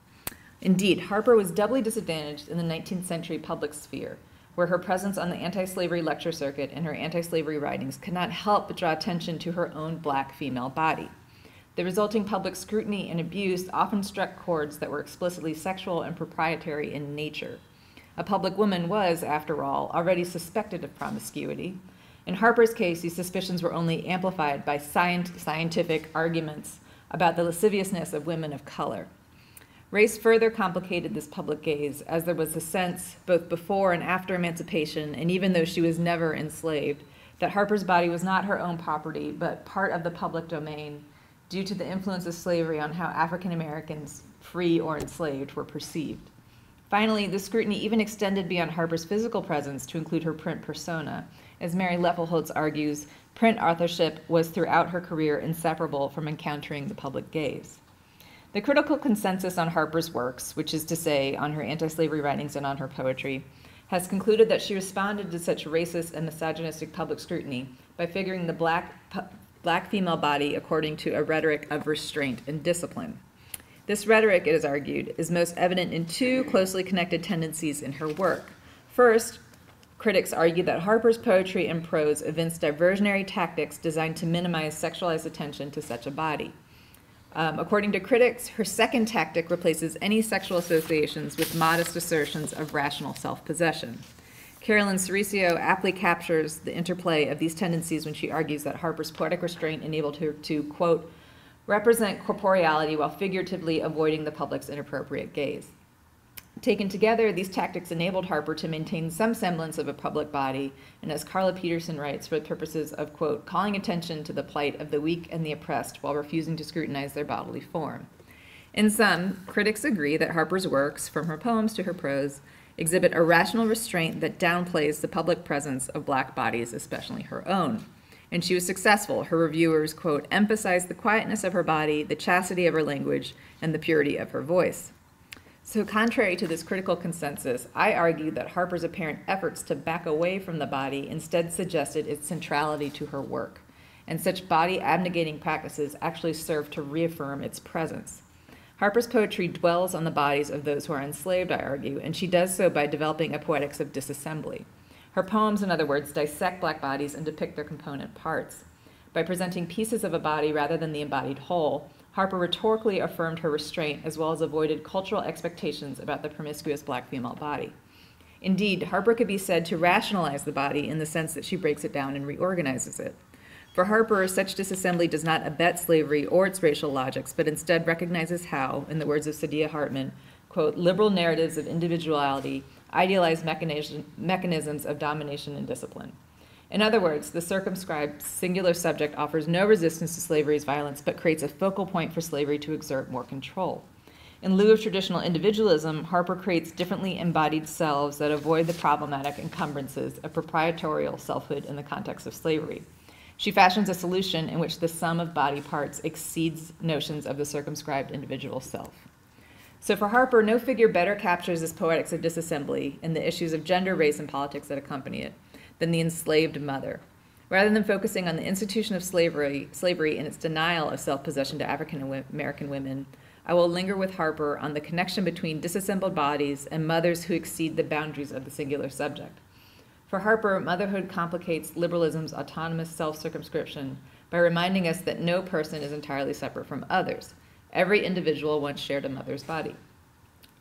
Indeed, Harper was doubly disadvantaged in the 19th century public sphere, where her presence on the anti-slavery lecture circuit and her anti-slavery writings could not help but draw attention to her own black female body. The resulting public scrutiny and abuse often struck chords that were explicitly sexual and proprietary in nature. A public woman was, after all, already suspected of promiscuity. In Harper's case, these suspicions were only amplified by scientific arguments about the lasciviousness of women of color. Race further complicated this public gaze, as there was a sense, both before and after emancipation, and even though she was never enslaved, that Harper's body was not her own property, but part of the public domain, due to the influence of slavery on how African Americans, free or enslaved, were perceived. Finally, the scrutiny even extended beyond Harper's physical presence to include her print persona. As Mary Leffelholtz argues, print authorship was throughout her career inseparable from encountering the public gaze. The critical consensus on Harper's works, which is to say on her anti-slavery writings and on her poetry, has concluded that she responded to such racist and misogynistic public scrutiny by figuring the black female body according to a rhetoric of restraint and discipline. This rhetoric, it is argued, is most evident in two closely connected tendencies in her work. First, critics argue that Harper's poetry and prose evince diversionary tactics designed to minimize sexualized attention to such a body. According to critics, her second tactic replaces any sexual associations with modest assertions of rational self-possession. Carolyn Cericio aptly captures the interplay of these tendencies when she argues that Harper's poetic restraint enabled her to, quote, represent corporeality while figuratively avoiding the public's inappropriate gaze. Taken together, these tactics enabled Harper to maintain some semblance of a public body, and as Carla Peterson writes, for the purposes of, quote, calling attention to the plight of the weak and the oppressed while refusing to scrutinize their bodily form. In sum, critics agree that Harper's works, from her poems to her prose, exhibit a rational restraint that downplays the public presence of black bodies, especially her own. And she was successful. Her reviewers, quote, emphasized the quietness of her body, the chastity of her language, and the purity of her voice. So contrary to this critical consensus, I argue that Harper's apparent efforts to back away from the body instead suggested its centrality to her work, and such body-abnegating practices actually serve to reaffirm its presence. Harper's poetry dwells on the bodies of those who are enslaved, I argue, and she does so by developing a poetics of disassembly. Her poems, in other words, dissect Black bodies and depict their component parts. By presenting pieces of a body rather than the embodied whole, Harper rhetorically affirmed her restraint as well as avoided cultural expectations about the promiscuous Black female body. Indeed, Harper could be said to rationalize the body in the sense that she breaks it down and reorganizes it. For Harper, such disassembly does not abet slavery or its racial logics, but instead recognizes how, in the words of Saidiya Hartman, quote, liberal narratives of individuality idealize mechanisms of domination and discipline. In other words, the circumscribed singular subject offers no resistance to slavery's violence, but creates a focal point for slavery to exert more control. In lieu of traditional individualism, Harper creates differently embodied selves that avoid the problematic encumbrances of proprietorial selfhood in the context of slavery. She fashions a solution in which the sum of body parts exceeds notions of the circumscribed individual self. So for Harper, no figure better captures this poetics of disassembly and the issues of gender, race, and politics that accompany it than the enslaved mother. Rather than focusing on the institution of slavery and its denial of self-possession to African American women, I will linger with Harper on the connection between disassembled bodies and mothers who exceed the boundaries of the singular subject. For Harper, motherhood complicates liberalism's autonomous self-circumscription by reminding us that no person is entirely separate from others. Every individual once shared a mother's body.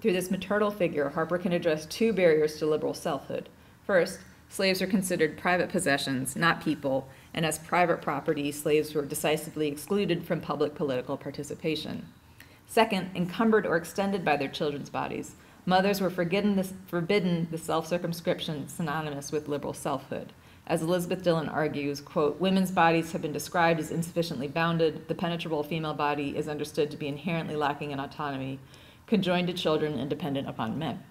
Through this maternal figure, Harper can address two barriers to liberal selfhood. First, slaves are considered private possessions, not people, and as private property, slaves were decisively excluded from public political participation. Second, encumbered or extended by their children's bodies, mothers were forbidden the self-circumscription synonymous with liberal selfhood. As Elizabeth Dillon argues, quote, women's bodies have been described as insufficiently bounded, the penetrable female body is understood to be inherently lacking in autonomy, conjoined to children and dependent upon men.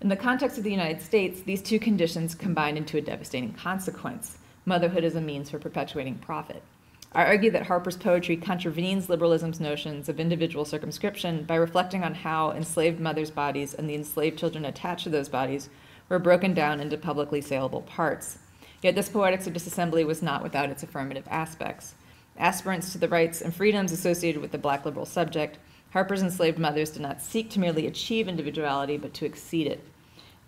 In the context of the United States, these two conditions combine into a devastating consequence. Motherhood as a means for perpetuating profit. I argue that Harper's poetry contravenes liberalism's notions of individual circumscription by reflecting on how enslaved mothers' bodies and the enslaved children attached to those bodies were broken down into publicly saleable parts. Yet this poetics of disassembly was not without its affirmative aspects. Aspirants to the rights and freedoms associated with the Black liberal subject, Harper's enslaved mothers did not seek to merely achieve individuality, but to exceed it.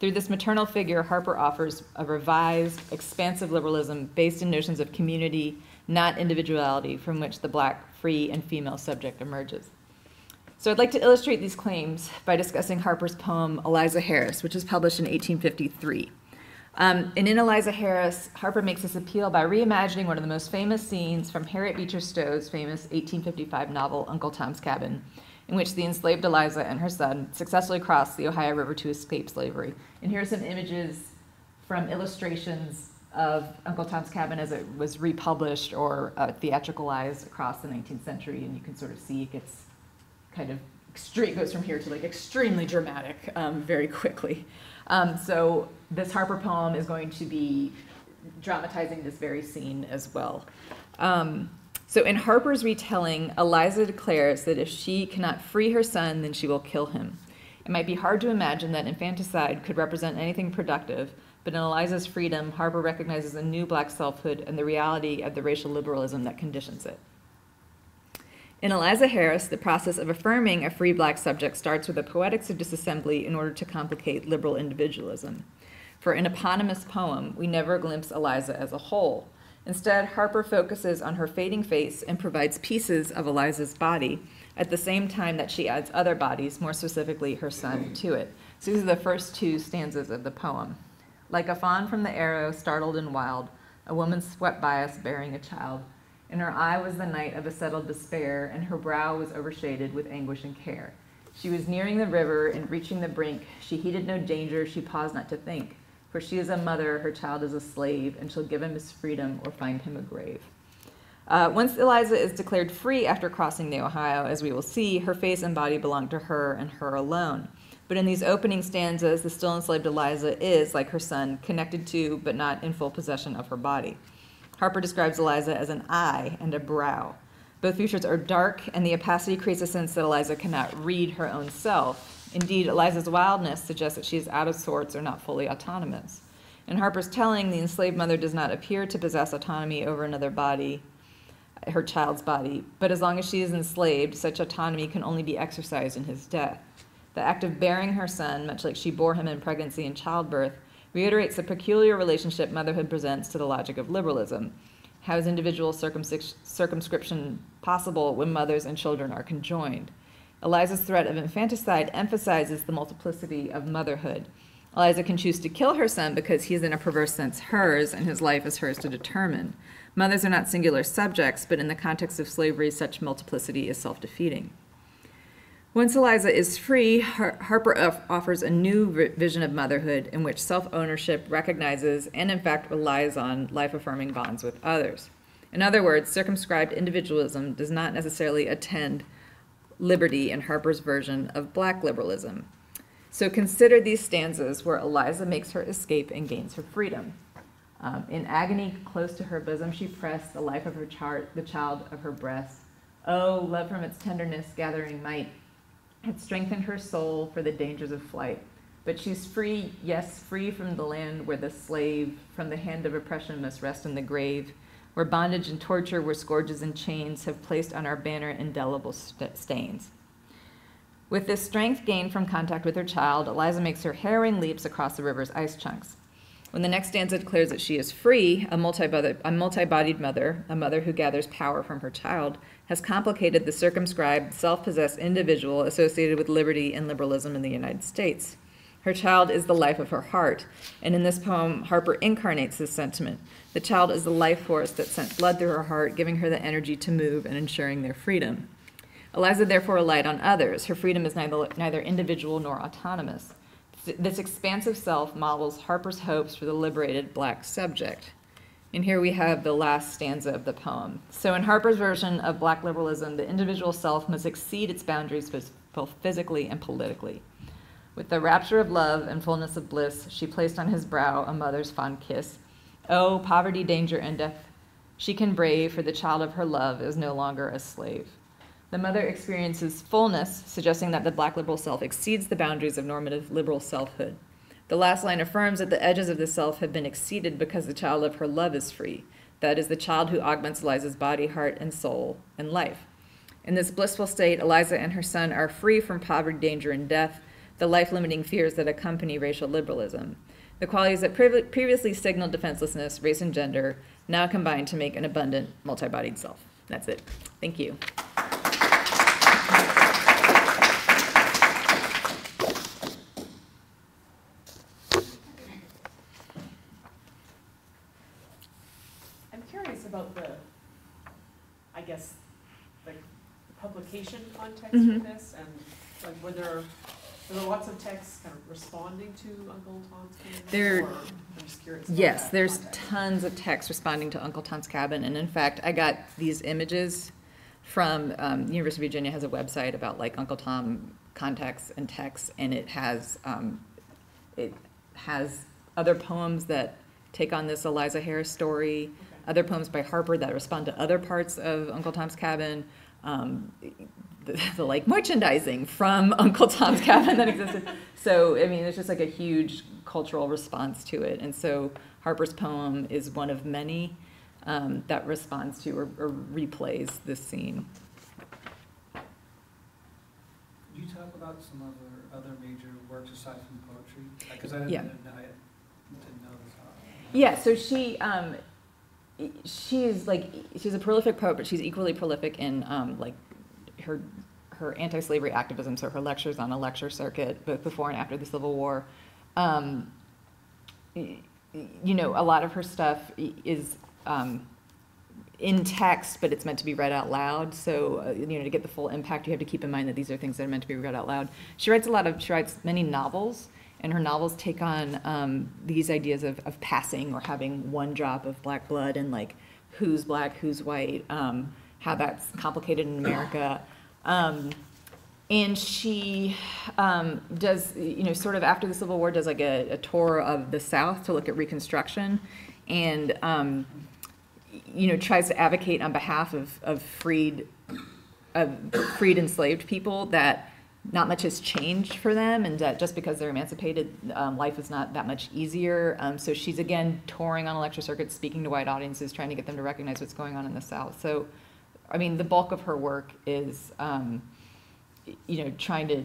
Through this maternal figure, Harper offers a revised, expansive liberalism based in notions of community, not individuality, from which the Black, free, and female subject emerges. So I'd like to illustrate these claims by discussing Harper's poem, Eliza Harris, which was published in 1853. And in Eliza Harris, Harper makes this appeal by reimagining one of the most famous scenes from Harriet Beecher Stowe's famous 1855 novel, Uncle Tom's Cabin, in which the enslaved Eliza and her son successfully crossed the Ohio River to escape slavery. And here are some images from illustrations of Uncle Tom's Cabin as it was republished or theatricalized across the 19th century, and you can sort of see it gets kind of extreme, goes from here to like extremely dramatic very quickly. So this Harper poem is going to be dramatizing this very scene as well. So in Harper's retelling, Eliza declares that if she cannot free her son, then she will kill him. It might be hard to imagine that infanticide could represent anything productive, but in Eliza's freedom, Harper recognizes a new Black selfhood and the reality of the racial liberalism that conditions it. In Eliza Harris, the process of affirming a free Black subject starts with a poetics of disassembly in order to complicate liberal individualism. For an eponymous poem, we never glimpse Eliza as a whole. Instead, Harper focuses on her fading face and provides pieces of Eliza's body at the same time that she adds other bodies, more specifically her son, to it. So these are the first two stanzas of the poem. Like a fawn from the arrow, startled and wild, a woman swept by us bearing a child. In her eye was the night of a settled despair, and her brow was overshaded with anguish and care. She was nearing the river and reaching the brink. She heeded no danger, she paused not to think. For she is a mother, her child is a slave, and she'll give him his freedom or find him a grave. Once Eliza is declared free after crossing the Ohio, as we will see, her face and body belong to her and her alone. But in these opening stanzas, the still enslaved Eliza is, like her son, connected to but not in full possession of her body. Harper describes Eliza as an eye and a brow. Both features are dark, and the opacity creates a sense that Eliza cannot read her own self. Indeed, Eliza's wildness suggests that she is out of sorts or not fully autonomous. In Harper's telling, the enslaved mother does not appear to possess autonomy over another body, her child's body, but as long as she is enslaved, such autonomy can only be exercised in his death. The act of bearing her son, much like she bore him in pregnancy and childbirth, reiterates the peculiar relationship motherhood presents to the logic of liberalism. How is individual circumscription possible when mothers and children are conjoined? Eliza's threat of infanticide emphasizes the multiplicity of motherhood. Eliza can choose to kill her son because he is in a perverse sense hers, and his life is hers to determine. Mothers are not singular subjects, but in the context of slavery, such multiplicity is self-defeating. Once Eliza is free, Harper offers a new vision of motherhood in which self-ownership recognizes and in fact relies on life-affirming bonds with others. In other words, circumscribed individualism does not necessarily attend liberty in Harper's version of Black liberalism. So consider these stanzas where Eliza makes her escape and gains her freedom. In agony close to her bosom she pressed the life of the child of her breast. Oh, love from its tenderness gathering might had strengthened her soul for the dangers of flight. But she's free, yes, free from the land where the slave from the hand of oppression must rest in the grave, where bondage and torture, where scourges and chains have placed on our banner indelible stains. With this strength gained from contact with her child, Eliza makes her harrowing leaps across the river's ice chunks. When the next stanza declares that she is free, a multi-bodied mother, a mother who gathers power from her child, has complicated the circumscribed, self-possessed individual associated with liberty and liberalism in the United States. Her child is the life of her heart, and in this poem, Harper incarnates this sentiment. The child is the life force that sent blood through her heart, giving her the energy to move and ensuring their freedom. Eliza therefore relied on others. Her freedom is neither individual nor autonomous. This expansive self models Harper's hopes for the liberated Black subject. And here we have the last stanza of the poem. So in Harper's version of Black liberalism, the individual self must exceed its boundaries both physically and politically. With the rapture of love and fullness of bliss, she placed on his brow a mother's fond kiss. Oh, poverty, danger, and death she can brave, for the child of her love is no longer a slave. The mother experiences fullness, suggesting that the Black liberal self exceeds the boundaries of normative liberal selfhood. The last line affirms that the edges of the self have been exceeded because the child of her love is free. That is the child who augments Eliza's body, heart, and soul, and life. In this blissful state, Eliza and her son are free from poverty, danger, and death, the life-limiting fears that accompany racial liberalism. The qualities that previously signaled defenselessness, race, and gender now combine to make an abundant, multi-bodied self. That's it. Thank you. About the, I guess, like the publication context for this, and like were there lots of texts kind of responding to Uncle Tom's Cabin? I'm just curious. Yes, there's tons of texts responding to Uncle Tom's Cabin, and in fact, I got these images from the University of Virginia has a website about like Uncle Tom contexts and texts, and it has other poems that take on this Eliza Harris story. Okay. Other poems by Harper that respond to other parts of Uncle Tom's Cabin, the like merchandising from Uncle Tom's Cabin that existed. So, I mean, there's just like a huge cultural response to it. And so Harper's poem is one of many that responds to or replays this scene. Could you talk about some other major works aside from poetry? Because I didn't know this. Yeah, so she's a prolific poet, but she's equally prolific in like her anti-slavery activism. So her lectures on a lecture circuit, both before and after the Civil War. You know, a lot of her stuff is in text, but it's meant to be read out loud. So you know, to get the full impact, you have to keep in mind that these are things that are meant to be read out loud. She writes many novels. And her novels take on these ideas of passing or having one drop of Black blood and like who's Black, who's white, how that's complicated in America. And she does, you know, sort of after the Civil War, does like a tour of the South to look at Reconstruction. And, tries to advocate on behalf of freed enslaved people that not much has changed for them, and that just because they're emancipated, life is not that much easier. So she's again touring on a lecture circuit, speaking to white audiences, trying to get them to recognize what's going on in the South. So, I mean, the bulk of her work is, trying to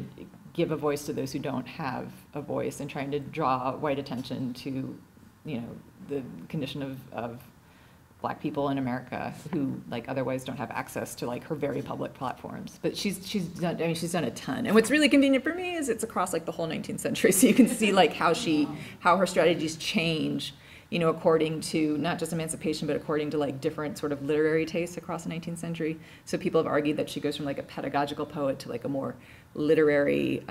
give a voice to those who don't have a voice, and trying to draw white attention to, the condition of Black people in America who otherwise don't have access to her very public platforms. But she's done a ton. And what's really convenient for me is it's across the whole 19th century, so you can see how her strategies change, according to not just emancipation, but according to different sort of literary tastes across the 19th century. So people have argued that she goes from a pedagogical poet to a more literary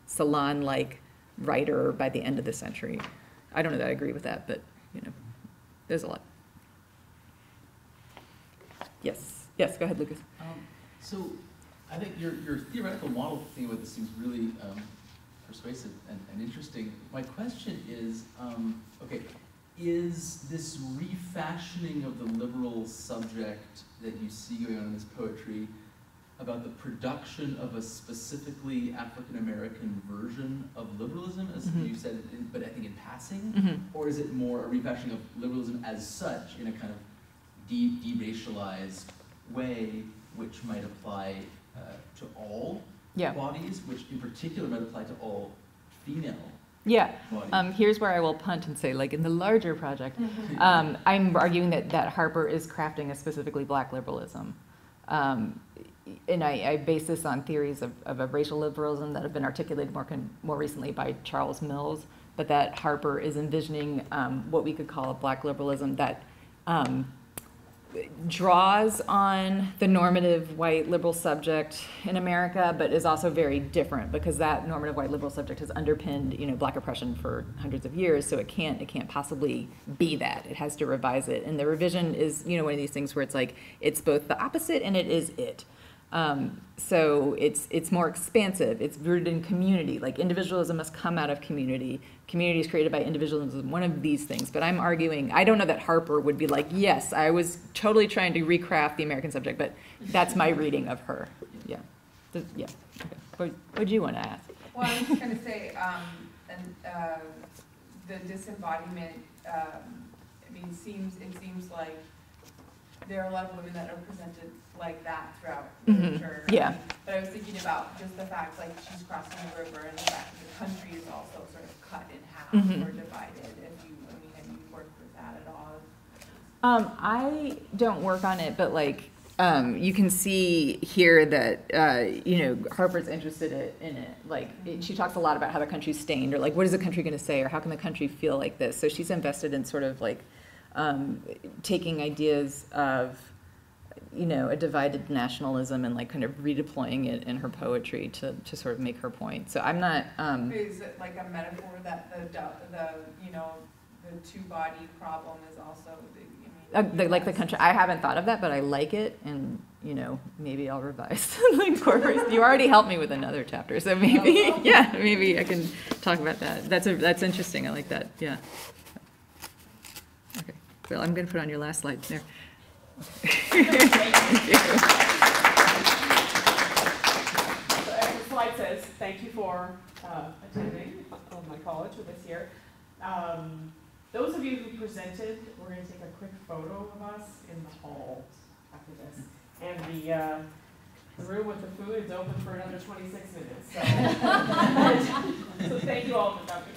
salon-like writer by the end of the century. I don't know that I agree with that, but there's a lot. Yes, go ahead, Lucas. So I think your theoretical model for thinking about this seems really persuasive and interesting. My question is, is this refashioning of the liberal subject that you see going on in this poetry about the production of a specifically African-American version of liberalism, as you said, but I think in passing? Or is it more a refashioning of liberalism as such in a kind of de-racialized way, which might apply to all bodies, which in particular might apply to all female bodies? Here's where I will punt and say, in the larger project, I'm arguing that Harper is crafting a specifically Black liberalism. And I base this on theories of a racial liberalism that have been articulated more recently by Charles Mills, but that Harper is envisioning what we could call a Black liberalism that draws on the normative white liberal subject in America, but is also very different because that normative white liberal subject has underpinned, Black oppression for hundreds of years. So it can't possibly be that. It has to revise it, and the revision is, one of these things where it's both the opposite and it is it. So it's more expansive. It's rooted in community. Individualism must come out of community. Community is created by individualism, one of these things. But I'm arguing, I don't know that Harper would be yes, I was totally trying to recraft the American subject, but that's my reading of her. Okay. What do you want to ask? Well, I was just going to say, the disembodiment, it seems like there are a lot of women that are presented like that throughout literature. But I was thinking about just the fact, she's crossing the river, and the fact that the country is also sort of cut in half or divided. Have you worked with that at all? I don't work on it, but you can see here that Harper's interested in it. She talks a lot about how the country's stained, or what is the country going to say, or how can the country feel like this. So she's invested in sort of taking ideas of a divided nationalism and kind of redeploying it in her poetry to sort of make her point. So I'm not. Is it a metaphor that the two-body problem is also the country? I haven't thought of that, but I like it, and maybe I'll revise incorporate. You already helped me with another chapter, so maybe maybe I can talk about that. That's interesting. I like that. Yeah. Okay. Well, I'm going to put on your last slide there. Thank you. So as the slide says, thank you for attending my college with us here. Those of you who presented, we're going to take a quick photo of us in the hall after this. And the room with the food is open for another 26 minutes. So, so thank you all for coming.